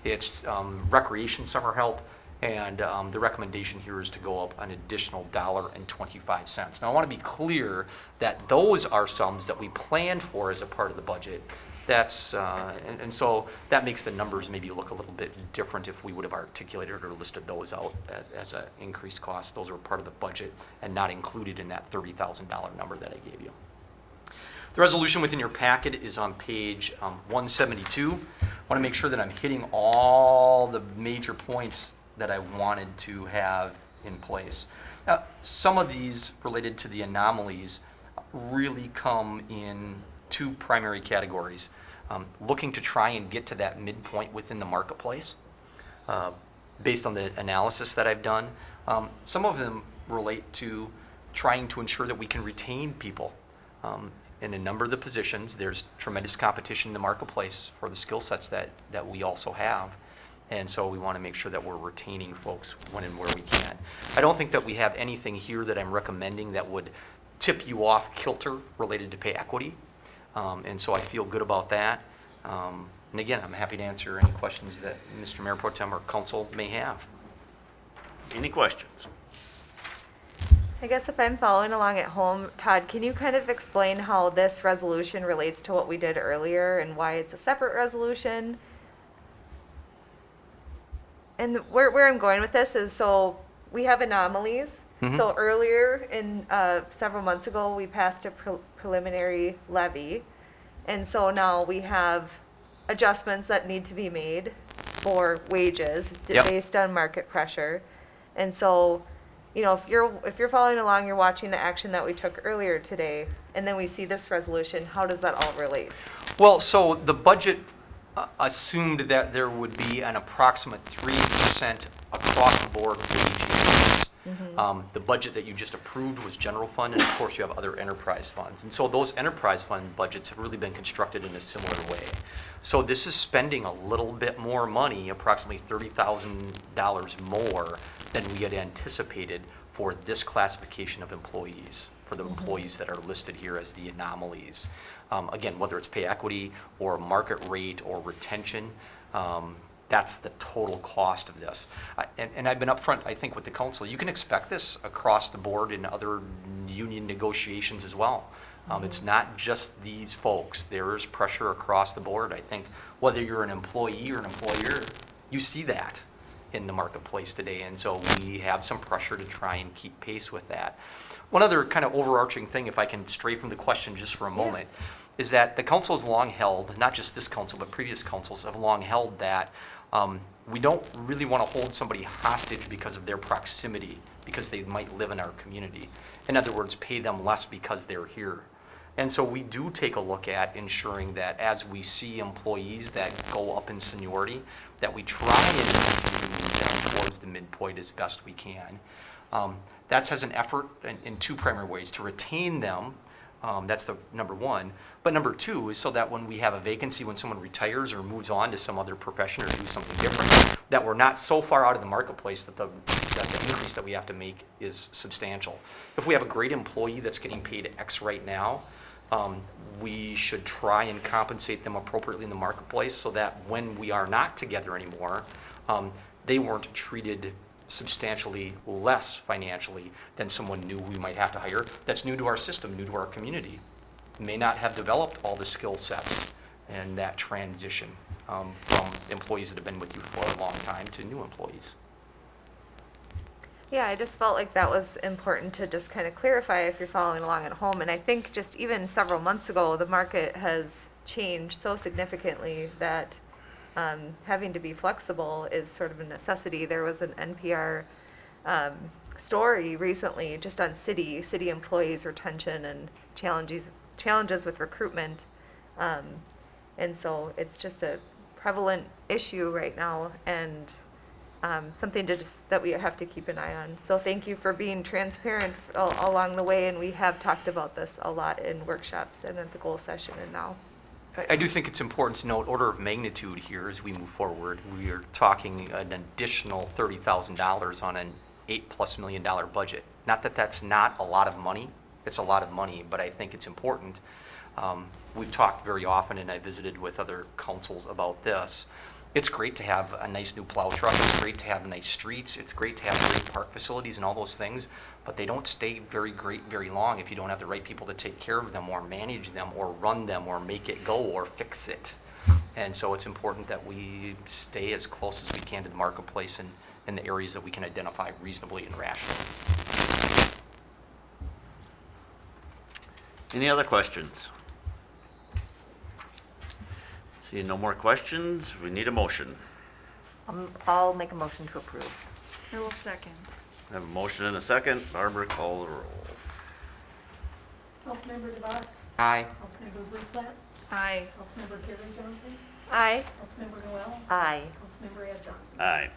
it's recreation summer help, and the recommendation here is to go up an additional $1.25. Now I want to be clear that those are sums that we planned for as a part of the budget. That's and so that makes the numbers maybe look a little bit different if we would have articulated or listed those out as an increased cost. Those are part of the budget and not included in that $30,000 number that I gave you. The resolution within your packet is on page 172. I want to make sure that I'm hitting all the major points that I wanted to have in place. Now, some of these related to the anomalies really come in 2 primary categories. Looking to try and get to that midpoint within the marketplace based on the analysis that I've done. Some of them relate to trying to ensure that we can retain people. In a number of the positions, there's tremendous competition in the marketplace for the skill sets that we also have. And so we want to make sure that we're retaining folks when and where we can. I don't think that we have anything here that I'm recommending that would tip you off kilter related to pay equity. And so I feel good about that. And again, I'm happy to answer any questions that Mr. Mayor Pro Tem or Council may have. Any questions? I guess if I'm following along at home, Todd, can you kind of explain how this resolution relates to what we did earlier and why it's a separate resolution? And where I'm going with this is, so we have anomalies. Mhm. So earlier in, several months ago, we passed a preliminary levy. And so now we have adjustments that need to be made for wages Yep. based on market pressure. And so, you know, if you're following along, you're watching the action that we took earlier today, and then we see this resolution, how does that all relate? Well, so the budget assumed that there would be an approximate 3% across the board wage increase. The budget that you just approved was general fund, and of course you have other enterprise funds. And so those enterprise fund budgets have really been constructed in a similar way. So this is spending a little bit more money, approximately $30,000 more than we had anticipated for this classification of employees, for the employees that are listed here as the anomalies. Again, whether it's pay equity or market rate or retention, that's the total cost of this. And I've been upfront, I think, with the council. You can expect this across the board in other union negotiations as well. It's not just these folks. There is pressure across the board. I think whether you're an employee or an employer, You see that in the marketplace today, and so we have some pressure to try and keep pace with that. One other kind of overarching thing, if I can stray from the question just for a moment, is that the council has long held, not just this council, but previous councils have long held that we don't really want to hold somebody hostage because of their proximity, because they might live in our community. In other words, pay them less because they're here. And so we do take a look at ensuring that as we see employees that go up in seniority, that we try and move them towards the midpoint as best we can. That's as an effort in two primary ways: to retain them, that's the number one, but number two is so that when we have a vacancy, when someone retires or moves on to some other profession or do something different, that we're not so far out of the marketplace that the increase that we have to make is substantial. If we have a great employee that's getting paid X right now, we should try and compensate them appropriately in the marketplace so that when we are not together anymore, they weren't treated substantially less financially than someone new we might have to hire that's new to our system, new to our community, may not have developed all the skill sets and that transition from employees that have been with you for a long time to new employees. Yeah, I just felt like that was important to just kind of clarify if you're following along at home. And I think just even several months ago, the market has changed so significantly that having to be flexible is sort of a necessity. There was an NPR story recently just on city employees retention and challenges with recruitment. And so it's just a prevalent issue right now, and something that we have to keep an eye on. So thank you for being transparent along the way, and we have talked about this a lot in workshops and at the goal session and now. I do think it's important to note order of magnitude here as we move forward. We are talking an additional $30,000 on an $8+ million budget. Not that that's not a lot of money. It's a lot of money, but I think it's important. We've talked very often, and I visited with other councils about this. It's great to have a nice new plow truck. It's great to have nice streets. It's great to have great park facilities and all those things, but they don't stay very great very long if you don't have the right people to take care of them or manage them or run them or make it go or fix it. And so it's important that we stay as close as we can to the marketplace and in the areas that we can identify reasonably and rationally. Any other questions? Seeing no more questions, we need a motion. I'll make a motion to approve. I will second. I have a motion and a second. Barbara, call the roll. Councilmember DeVos? Aye. Councilmember Bruflat? Aye. Councilmember Carrie Johnson? Aye. Councilmember Noel? Aye. Councilmember Ed Johnson? Aye.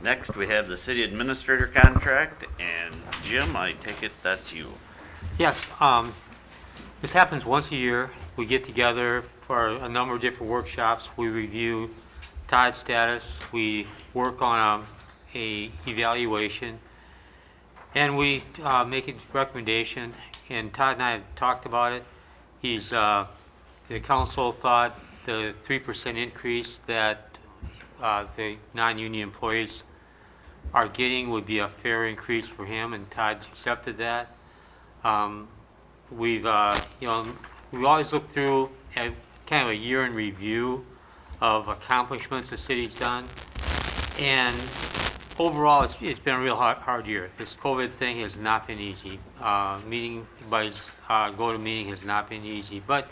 Next, we have the city administrator contract, and Jim, I take it that's you. Yes, this happens once a year. We get together for a number of different workshops. We review Todd's status. We work on a evaluation, and we make a recommendation. And Todd and I have talked about it. The council thought the 3% increase that the non-union employees are getting would be a fair increase for him, and Todd's accepted that. We always look through a kind of a year in review of accomplishments the city's done, and overall it's been a real hard year. This COVID thing has not been easy. Meeting everybody's go to meeting has not been easy, but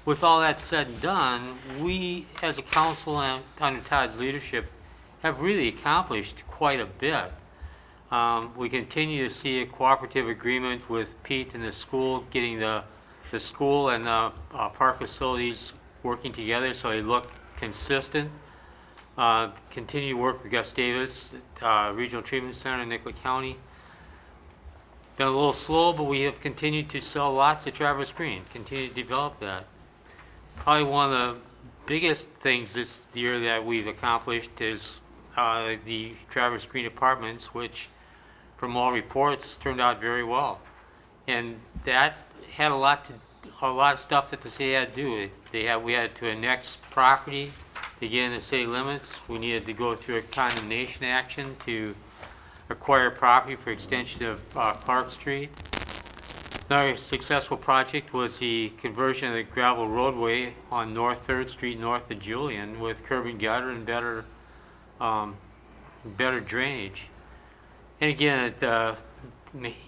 with all that said and done, we as a council and under Todd's leadership have really accomplished quite a bit. We continue to see a cooperative agreement with Pete and the school, getting the school and park facilities working together so they look consistent. Continue to work with Gus Davis at Regional Treatment Center in Nicollet County. Been a little slow, but we have continued to sell lots at Traverse Green, continue to develop that. Probably one of the biggest things this year that we've accomplished is the Traverse Green Apartments, which from all reports turned out very well. And that had a lot of stuff that the city had to do. We had to annex property to get in the city limits. We needed to go through a condemnation action to acquire property for extension of Clark Street. Another successful project was the conversion of the gravel roadway on North 3rd Street north of Julian with curb and gutter and better drainage. And again,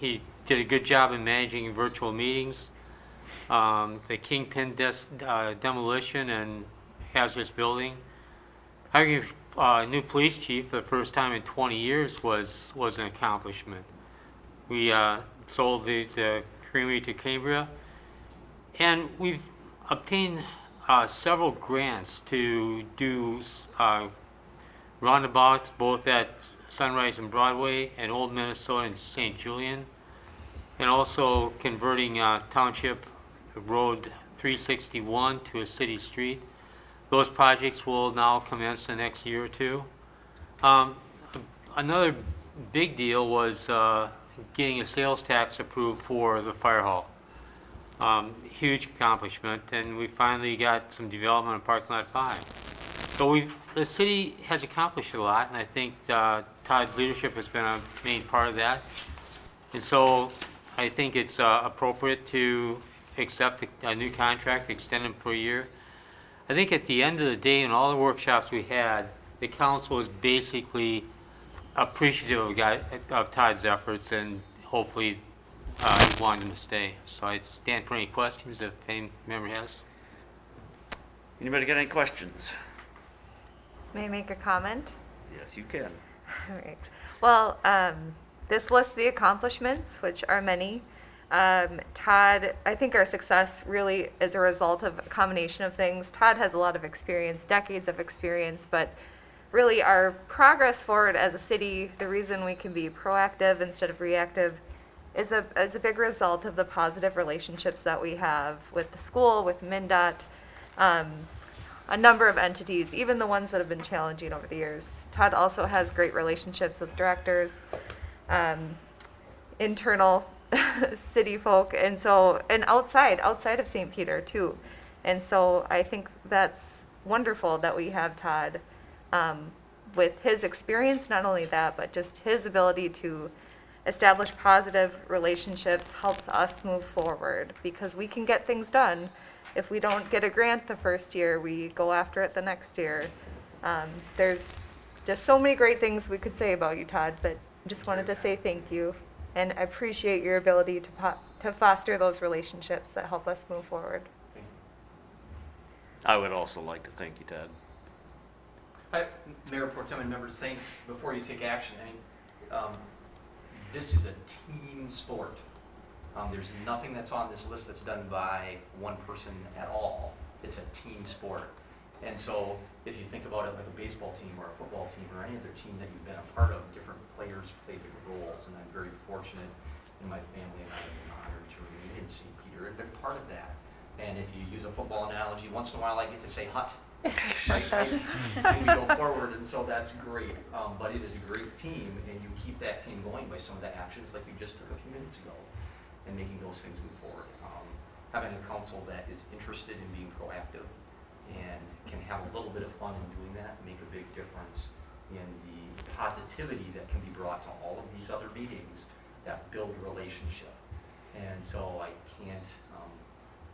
he did a good job in managing virtual meetings. The Kingpin demolition and hazardous building. Having a new police chief for the first time in 20 years was an accomplishment. We sold the creamery to Cambria, and we've obtained several grants to do roundabouts both at Sunrise and Broadway and Old Minnesota and St. Julian, and also converting Township Road 361 to a city street. Those projects will now commence the next year or two. Another big deal was getting a sales tax approved for the fire hall. Huge accomplishment, and we finally got some development in Parking Lot 5. So the city has accomplished a lot, and I think Todd's leadership has been a main part of that. And so I think it's appropriate to accept a new contract, extend them for a year. I think at the end of the day, in all the workshops we had, the council was basically appreciative of Todd's efforts, and hopefully he wanted him to stay. So I'd stand for any questions if any member has. Anybody got any questions? May I make a comment? Yes, you can. All right. Well, this lists the accomplishments, which are many. Todd, I think our success really is a result of a combination of things. Todd has a lot of experience, decades of experience, but really our progress forward as a city, the reason we can be proactive instead of reactive, is a big result of the positive relationships that we have with the school, with MnDOT, a number of entities, even the ones that have been challenging over the years. Todd also has great relationships with directors, internal city folk, and outside of St. Peter too. And so I think that's wonderful that we have Todd with his experience, not only that, but just his ability to establish positive relationships helps us move forward, because we can get things done. If we don't get a grant the first year, we go after it the next year. There's just so many great things we could say about you, Todd, but I just wanted to say thank you, and I appreciate your ability to foster those relationships that help us move forward. I would also like to thank you, Todd. Mayor Pro Tem and members, thanks. Before you take action, this is a team sport. There's nothing that's on this list that's done by one person at all. It's a team sport. And so if you think about it like a baseball team or a football team or any other team that you've been a part of, different players play different roles. And I'm very fortunate in my family, and I've been honored to remain in St. Peter and been part of that. And if you use a football analogy, once in a while I get to say hut. Right? And we go forward, and so that's great. But it is a great team, and you keep that team going by some of the actions like you just took a few minutes ago, and making those things move forward. Having a council that is interested in being proactive and can have a little bit of fun in doing that, make a big difference in the positivity that can be brought to all of these other meetings that build relationship. And so I can't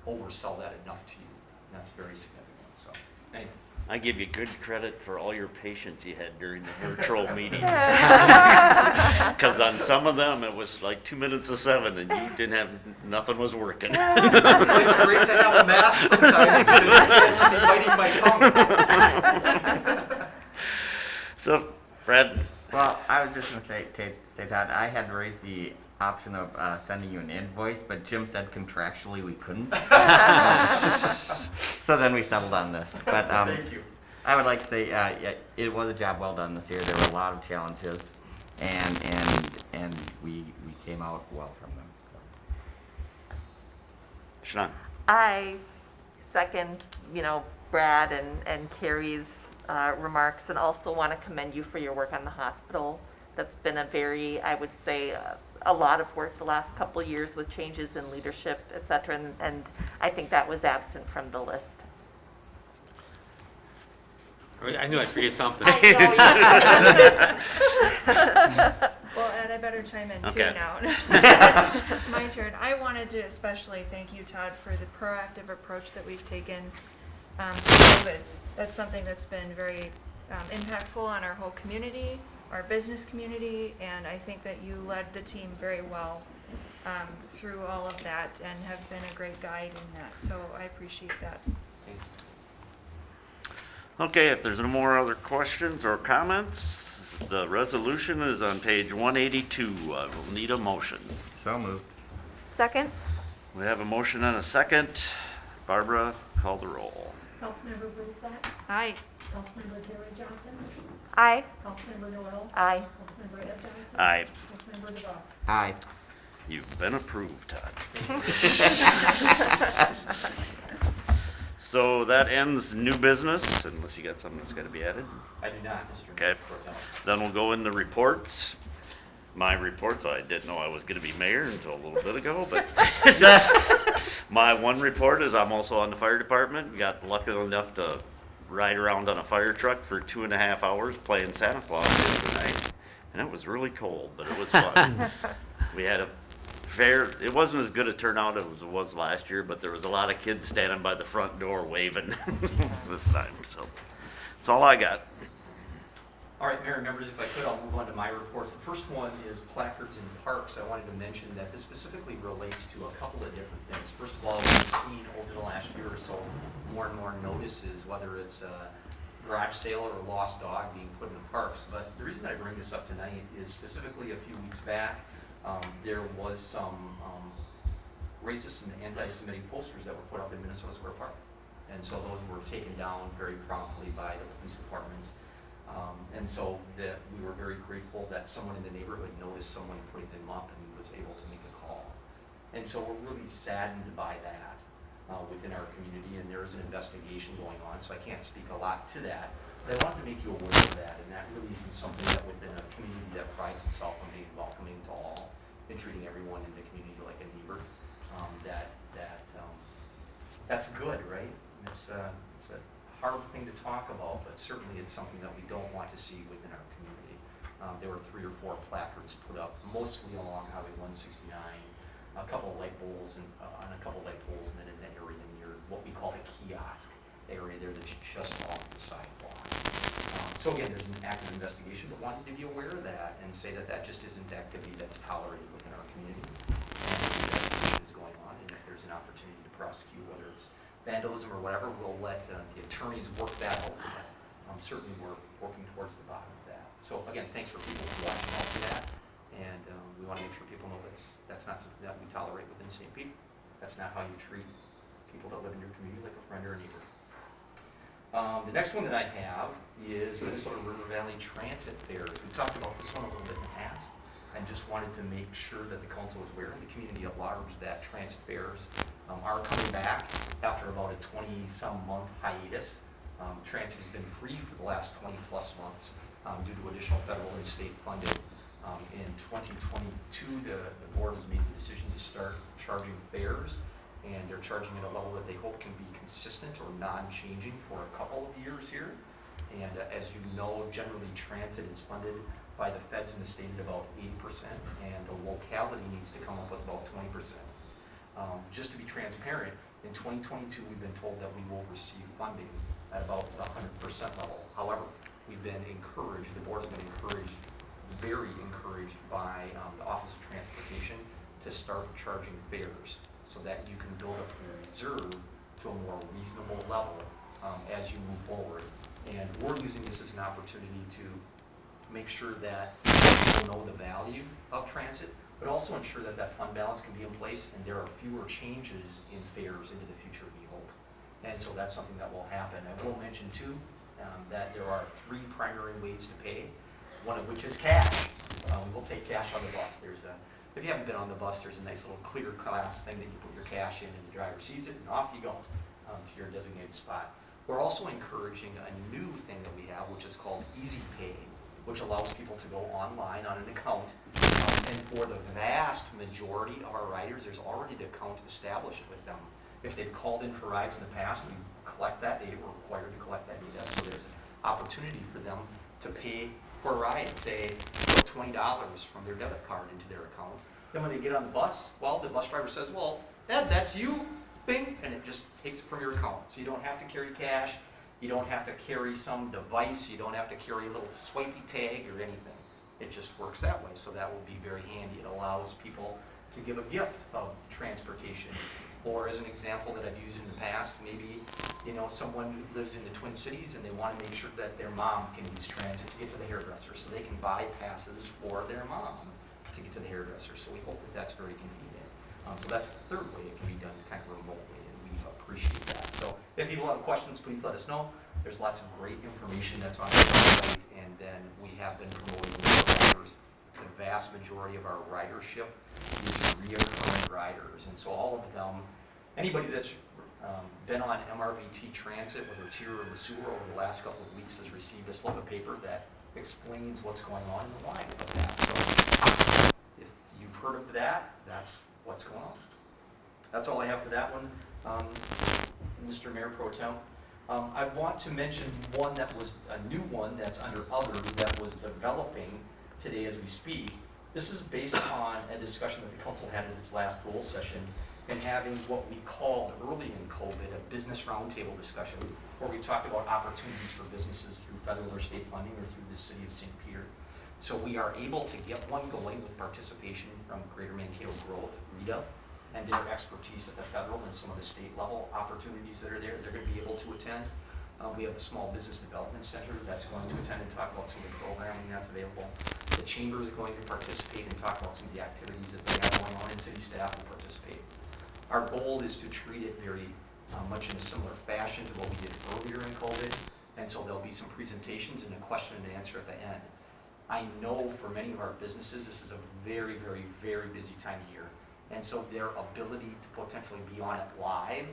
oversell that enough to you. And that's very significant. So, anyway. I give you good credit for all your patience you had during the virtual meetings. Because on some of them, it was like 2 minutes of 7, and you didn't have, nothing was working. It's great to have a mask sometimes because you can't see me biting my tongue. So, Brad, Well, I was just going to say, Todd, I had raised the option of sending you an invoice, but Jim said contractually we couldn't. So then we settled on this. But Thank you. I would like to say yeah, it was a job well done this year. There were a lot of challenges, and we came out well from them. So. Shannon. I second, Brad and Carrie's remarks, and also want to commend you for your work on the hospital. That's been a very, I would say, a lot of work the last couple of years with changes in leadership, et cetera, and I think that was absent from the list. I knew I'd forget something. I know, Well, Ed, I better chime in too Okay. now. It's my turn. I wanted to especially thank you, Todd, for the proactive approach that we've taken to COVID. That's something that's been very impactful on our whole community, our business community, and I think that you led the team very well through all of that and have been a great guide in that. So I appreciate that. Okay, if there's no more other questions or comments, the resolution is on page 182. I will need a motion. So moved. Second? We have a motion and a second. Barbara, call the roll. Councilmember Bruflat. Aye. Councilmember Gary Johnson. Aye. Councilmember Noel. Aye. Councilmember Ed Johnson. Aye. Councilmember DeVos. Aye. You've been approved, Todd. So that ends new business, unless you got something that's got to be added. I do not, Mr. Okay. Then we'll go into reports. My reports, I didn't know I was going to be mayor until a little bit ago, but my one report is I'm also on the fire department. Got lucky enough to ride around on a fire truck for 2.5 hours playing Santa Claus the other night. And it was really cold, but it was fun. We had a fair, it wasn't as good a turnout as it was last year, but there was a lot of kids standing by the front door waving this time, so that's all I got. All right, Mayor and members, if I could, I'll move on to my reports. The first one is Placards and Parks. I wanted to mention that this specifically relates to a couple of different things. First of all, we've seen over the last year or so more and more notices, whether it's a garage sale or a lost dog being put in the parks. But the reason I bring this up tonight is specifically a few weeks back, there was some racist and anti-Semitic posters that were put up in Minnesota Square Park. And so those were taken down very promptly by the police department. And so that we were very grateful that someone in the neighborhood noticed someone putting them up and was able to make a call. And so we're really saddened by that within our community, and there is an investigation going on, so I can't speak a lot to that. But I wanted to make you aware of that, and that really isn't something that within a community that prides itself on being welcoming to all and treating everyone in the community like a neighbor, that's good, right? It's a hard thing to talk about, but certainly it's something that we don't want to see within our community. There were 3 or 4 placards put up, mostly along Highway 169, a couple of light poles and on a couple of light poles, and then in that area near what we call the kiosk area there that's just off the sidewalk. So again, there's an active investigation, but wanted to be aware of that and say that that just isn't activity that's tolerated within our community. And the investigation is going on, and if there's an opportunity to prosecute, whether it's vandalism or whatever, we'll let the attorneys work that out. Certainly we're working towards the bottom of that. So again, thanks for people watching out for that. And we want to make sure people know that's not something that we tolerate within St. Pete. That's not how you treat people that live in your community like a friend or a neighbor. The next one that I have is Minnesota River Valley Transit Fair. We talked about this one a little bit in the past. I just wanted to make sure that the council was aware of the community at large that transit fairs are coming back after about a 20-some month hiatus. Transit has been free for the last 20+ months due to additional federal and state funding. In 2022, the board has made the decision to start charging fares, and they're charging at a level that they hope can be consistent or non-changing for a couple of years here. And as you know, generally transit is funded by the feds in the state at about 80%, and the locality needs to come up with about 20%. Just to be transparent, in 2022, we've been told that we will receive funding at about the 100% level. However, we've been encouraged, the board has been encouraged, very encouraged by the Office of Transportation to start charging fares so that you can build up your reserve to a more reasonable level as you move forward. And we're using this as an opportunity to make sure that people know the value of transit, but also ensure that that fund balance can be in place and there are fewer changes in fares into the future, we hope. And so that's something that will happen. I will mention too that there are 3 primary ways to pay, one of which is cash. We will take cash on the bus. If you haven't been on the bus, there's a nice little clear glass thing that you put your cash in and the driver sees it and off you go to your designated spot. We're also encouraging a new thing that we have, which is called Easy Pay, which allows people to go online on an account. And for the vast majority of our riders, there's already an account established with them. If they've called in for rides in the past, we collect that data. We're required to collect that data. So there's an opportunity for them to pay for a ride. Say, put $20 from their debit card into their account. Then when they get on the bus, well, the bus driver says, well, Ed, that's you, bing, and it just takes it from your account. So you don't have to carry cash, you don't have to carry some device, you don't have to carry a little swipey tag or anything. It just works that way, so that will be very handy. It allows people to give a gift of transportation. Or as an example that I've used in the past, maybe, someone lives in the Twin Cities and they want to make sure that their mom can use transit to get to the hairdresser, so they can buy passes for their mom to get to the hairdresser. So we hope that that's very convenient. So that's the third way it can be done kind of remotely, and we appreciate that. So if people have questions, please let us know. There's lots of great information that's on the website, and then we have been promoting with riders. The vast majority of our ridership is reoccurring riders, and so all of them, anybody that's been on MRVT Transit, whether it's here or the sewer over the last couple of weeks, has received a slip of paper that explains what's going on and why of that. So if you've heard of that, that's what's going on. That's all I have for that one, Mr. Mayor Pro Tem. I want to mention one that was a new one that's under others that was developing today as we speak. This is based on a discussion that the council had in its last goal session and having what we called early in COVID a business roundtable discussion, where we talked about opportunities for businesses through federal or state funding or through the city of St. Peter. So we are able to get one going with participation from Greater Mankato Growth, RETA, and their expertise at the federal and some of the state level opportunities that are there. They're going to be able to attend. We have the Small Business Development Center that's going to attend and talk about some of the programming that's available. The Chamber is going to participate and talk about some of the activities that they have going on, and city staff will participate. Our goal is to treat it very much in a similar fashion to what we did earlier in COVID, and so there'll be some presentations and a question and answer at the end. I know for many of our businesses, this is a very, very, very busy time of year, and so their ability to potentially be on it live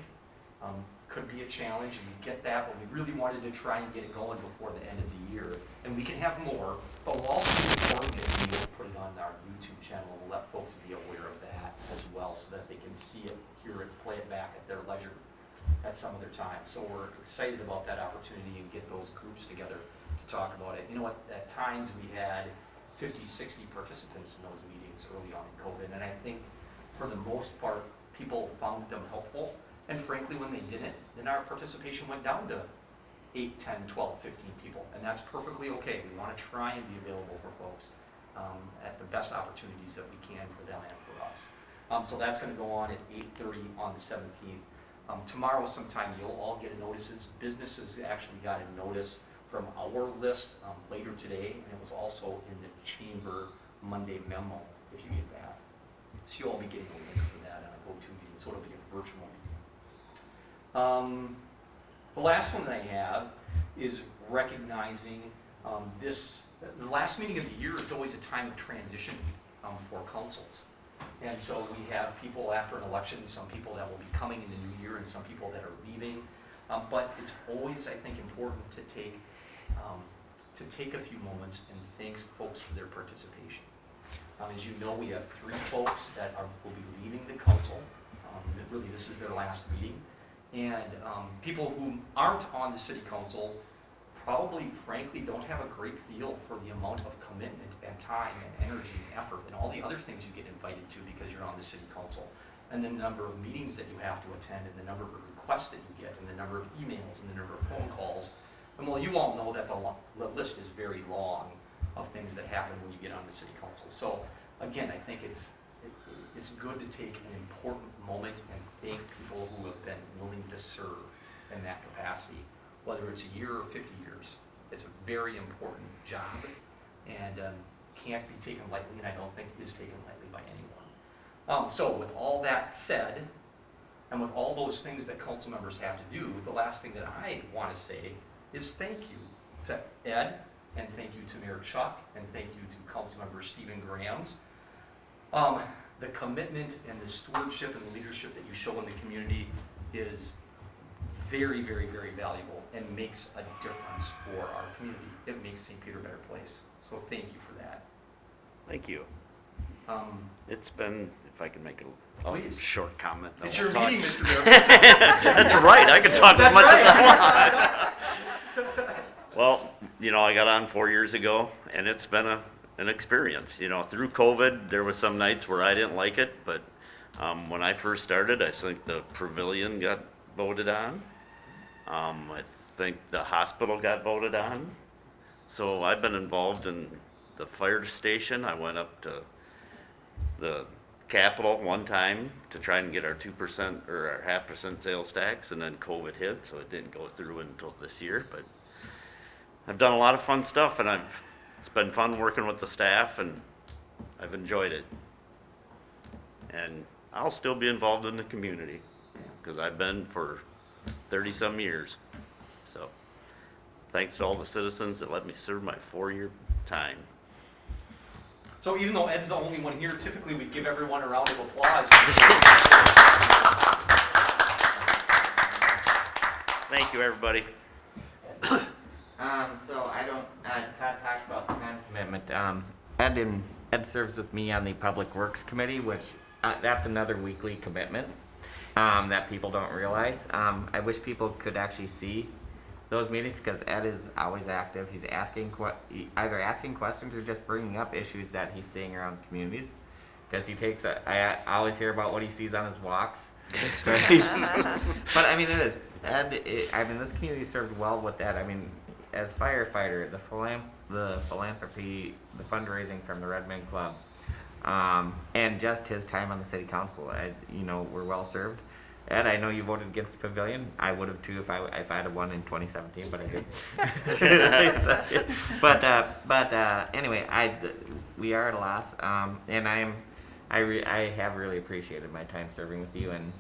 could be a challenge, and we get that, but we really wanted to try and get it going before the end of the year. And we can have more, but we'll also be recording it and we'll put it on our YouTube channel and we'll let folks be aware of that as well, so that they can see it, hear it, play it back at their leisure at some other time. So we're excited about that opportunity and get those groups together to talk about it. You know what, at times we had 50, 60 participants in those meetings early on in COVID, and I think for the most part, people found them helpful. And frankly, when they didn't, then our participation went down to 8, 10, 12, 15 people. And that's perfectly okay. We want to try and be available for folks at the best opportunities that we can for them and for us. So that's going to go on at 8:30 on the 17th. Tomorrow sometime you'll all get notices. Businesses actually got a notice from our list later today, and it was also in the Chamber Monday memo, if you get that. So you'll all be getting a link for that on a go-to meeting, so it'll be a virtual meeting. The last one that I have is recognizing the last meeting of the year is always a time of transition for councils. And so we have people after an election, some people that will be coming in the new year and some people that are leaving. But it's always, I think, important to take a few moments and thank folks for their participation. As you know, we have 3 folks that will be leaving the council. Really, this is their last meeting. And people who aren't on the city council probably, frankly, don't have a great feel for the amount of commitment and time and energy and effort and all the other things you get invited to because you're on the city council, and the number of meetings that you have to attend, and the number of requests that you get, and the number of emails, and the number of phone calls. And well, you all know that the list is very long of things that happen when you get on the city council. So again, I think it's good to take an important moment and thank people who have been willing to serve in that capacity, whether it's a year or 50 years. It's a very important job and can't be taken lightly, and I don't think is taken lightly by anyone. So with all that said, and with all those things that council members have to do, the last thing that I want to say is thank you to Ed, and thank you to Mayor Chuck, and thank you to Councilmember Stephen Grahams. The commitment and the stewardship and the leadership that you show in the community is very, very, very valuable and makes a difference for our community. It makes St. Peter a better place. So thank you for that. Thank you. It's been, if I can make a Please. short comment. It's your Talk- meeting, Mr. Mayor. That's right, I can talk as much as I want. That's right. Well, I got on 4 years ago, and it's been an experience. You know, through COVID, there was some nights where I didn't like it, but when I first started, I think the pavilion got voted on. I think the hospital got voted on. So I've been involved in the fire station. I went up to the Capitol one time to try and get our 2% or our 0.5% sales tax, and then COVID hit, so it didn't go through until this year. But I've done a lot of fun stuff, and it's been fun working with the staff, and I've enjoyed it. And I'll still be involved in the community because I've been for 30-some years. So thanks to all the citizens that let me serve my 4-year time. So even though Ed's the only one here, typically we give everyone a round of applause. Thank you, everybody. So I don't, Todd talked about the time commitment. Ed serves with me on the Public Works Committee, which, that's another weekly commitment, that people don't realize. I wish people could actually see those meetings because Ed is always active. He's either asking questions or just bringing up issues that he's seeing around communities. Because he takes, I always hear about what he sees on his walks. So but I mean, it is. Ed, I mean, this community serves well with that. I mean, as firefighter, the philanthropy, the fundraising from the Red Men Club, and just his time on the city council, we're well served. Ed, I know you voted against the pavilion. I would have too if I had won in 2017, but I didn't. But anyway, we are at a loss, and I have really appreciated my time serving with you, and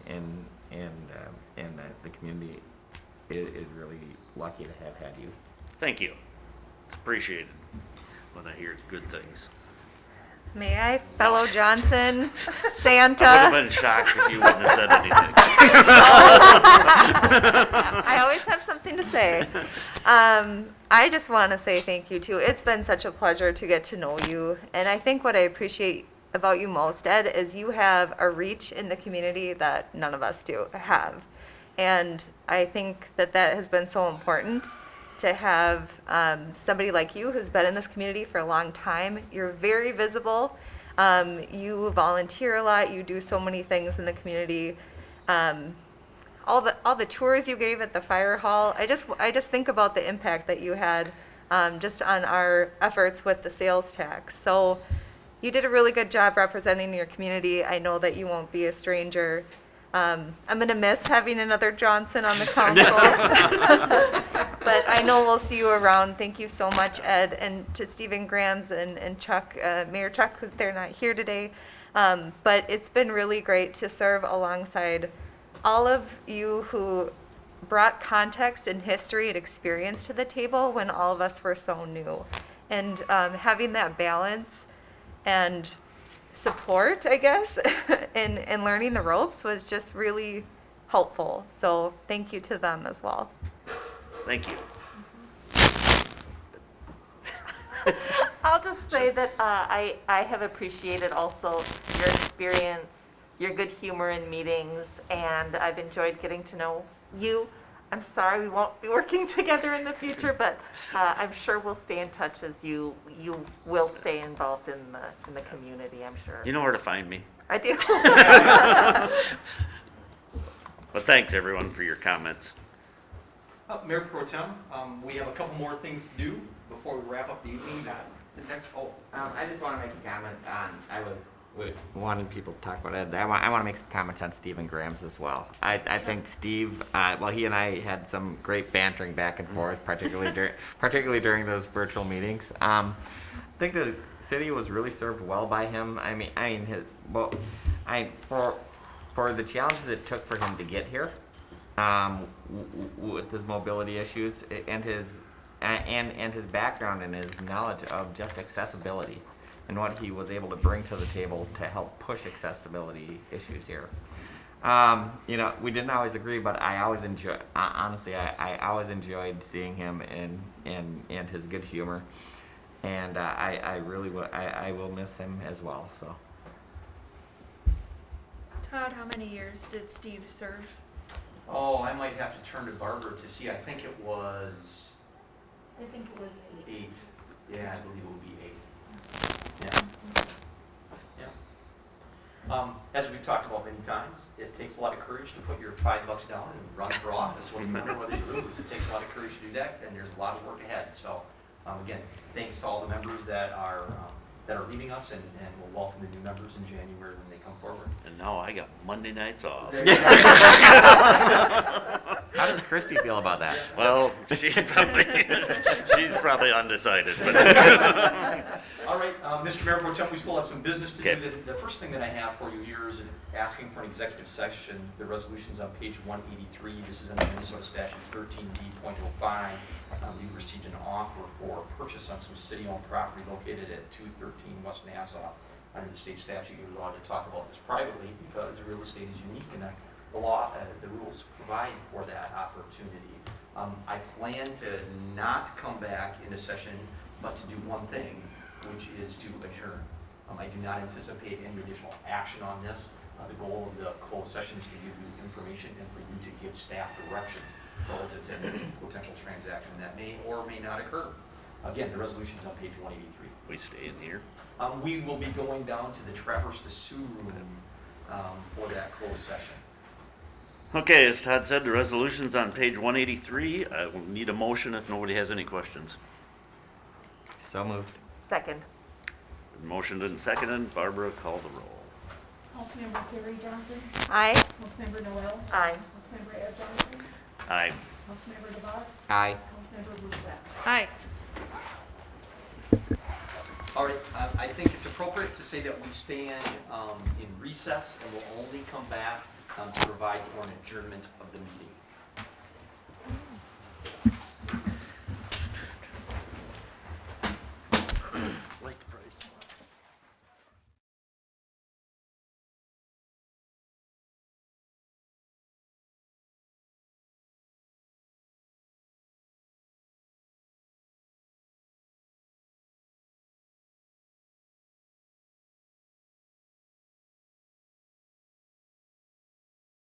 the community is really lucky to have had you. Thank you. Appreciate it when I hear good things. May I, fellow Johnson, I would Santa? have been shocked if you wouldn't have said anything. I always have something to say. I just want to say thank you too. It's been such a pleasure to get to know you. And I think what I appreciate about you most, Ed, is you have a reach in the community that none of us have. And I think that has been so important to have somebody like you who's been in this community for a long time. You're very visible. You volunteer a lot. You do so many things in the community. All the tours you gave at the fire hall. I just think about the impact that you had just on our efforts with the sales tax. So you did a really good job representing your community. I know that you won't be a stranger. I'm going to miss having another Johnson on the council. But I know we'll see you around. Thank you so much, Ed, and to Stephen Grams and Chuck, Mayor Chuck, who they're not here today. But it's been really great to serve alongside all of you who brought context and history and experience to the table when all of us were so new. And having that balance and support, I guess, in learning the ropes was just really helpful. So thank you to them as well. Thank you. I'll just say that I have appreciated also your experience, your good humor in meetings, and I've enjoyed getting to know you. I'm sorry we won't be working together in the future, but I'm sure we'll stay in touch as you will stay involved in the community, I'm sure. You know where to find me. I do. But thanks, everyone, for your comments. Mayor Pro Tem, we have a couple more things to do before we wrap up the evening. I just want to make a comment on, I was wanting people to talk about Ed. I want to make some comments on Stephen Grams as well. I think Steve, he and I had some great bantering back and forth, particularly during those virtual meetings. I think the city was really served well by him. For the challenges it took for him to get here, with his mobility issues and his background and his knowledge of just accessibility and what he was able to bring to the table to help push accessibility issues here. We didn't always agree, but I always enjoyed seeing him and his good humor, and I will miss him as well. So. Todd, how many years did Steve serve? Oh, I might have to turn to Barbara to see. I think it was 8. 8. Yeah, I believe it would be 8. Yeah. As we've talked about many times, it takes a lot of courage to put your $5 down and run for office, win whether you lose. It takes a lot of courage to do that, and there's a lot of work ahead. So, again, thanks to all the members that are leaving us, and we'll welcome the new members in January when they come forward. And now I got Monday nights off. There you go. How does Christy feel about that? Well, she's probably undecided, but All right, Mr. Mayor Pro Tem, we still have some business to do. Okay. The first thing that I have for you here is asking for an executive session. The resolution's on page 183. This is under Minnesota Statute 13D.05. We've received an offer for purchase on some city-owned property located at 213 West Nassau. Under the state statute, you're allowed to talk about this privately because real estate is unique and the law, the rules provide for that opportunity. I plan to not come back into session, but to do one thing, which is to adjourn. I do not anticipate any additional action on this. The goal of the closed session is to give you information and for you to give staff direction relative to any potential transaction that may or may not occur. Again, the resolution's on page 183. we stay in here. We will be going down to the Traverse to Sioux room for that closed session. Okay, as Todd said, the resolution's on page 183. I will need a motion if nobody has any questions. So moved. Second. Motioned and seconded. Barbara, call the roll. Councilmember Carrie Johnson, Aye. Councilmember Noel, Aye. Councilmember Ed Johnson, Aye. Councilmember DeBock, Aye. Councilmember Bouchard. Aye. All right, I think it's appropriate to say that we stand in recess and will only come back to provide for an adjournment of the meeting.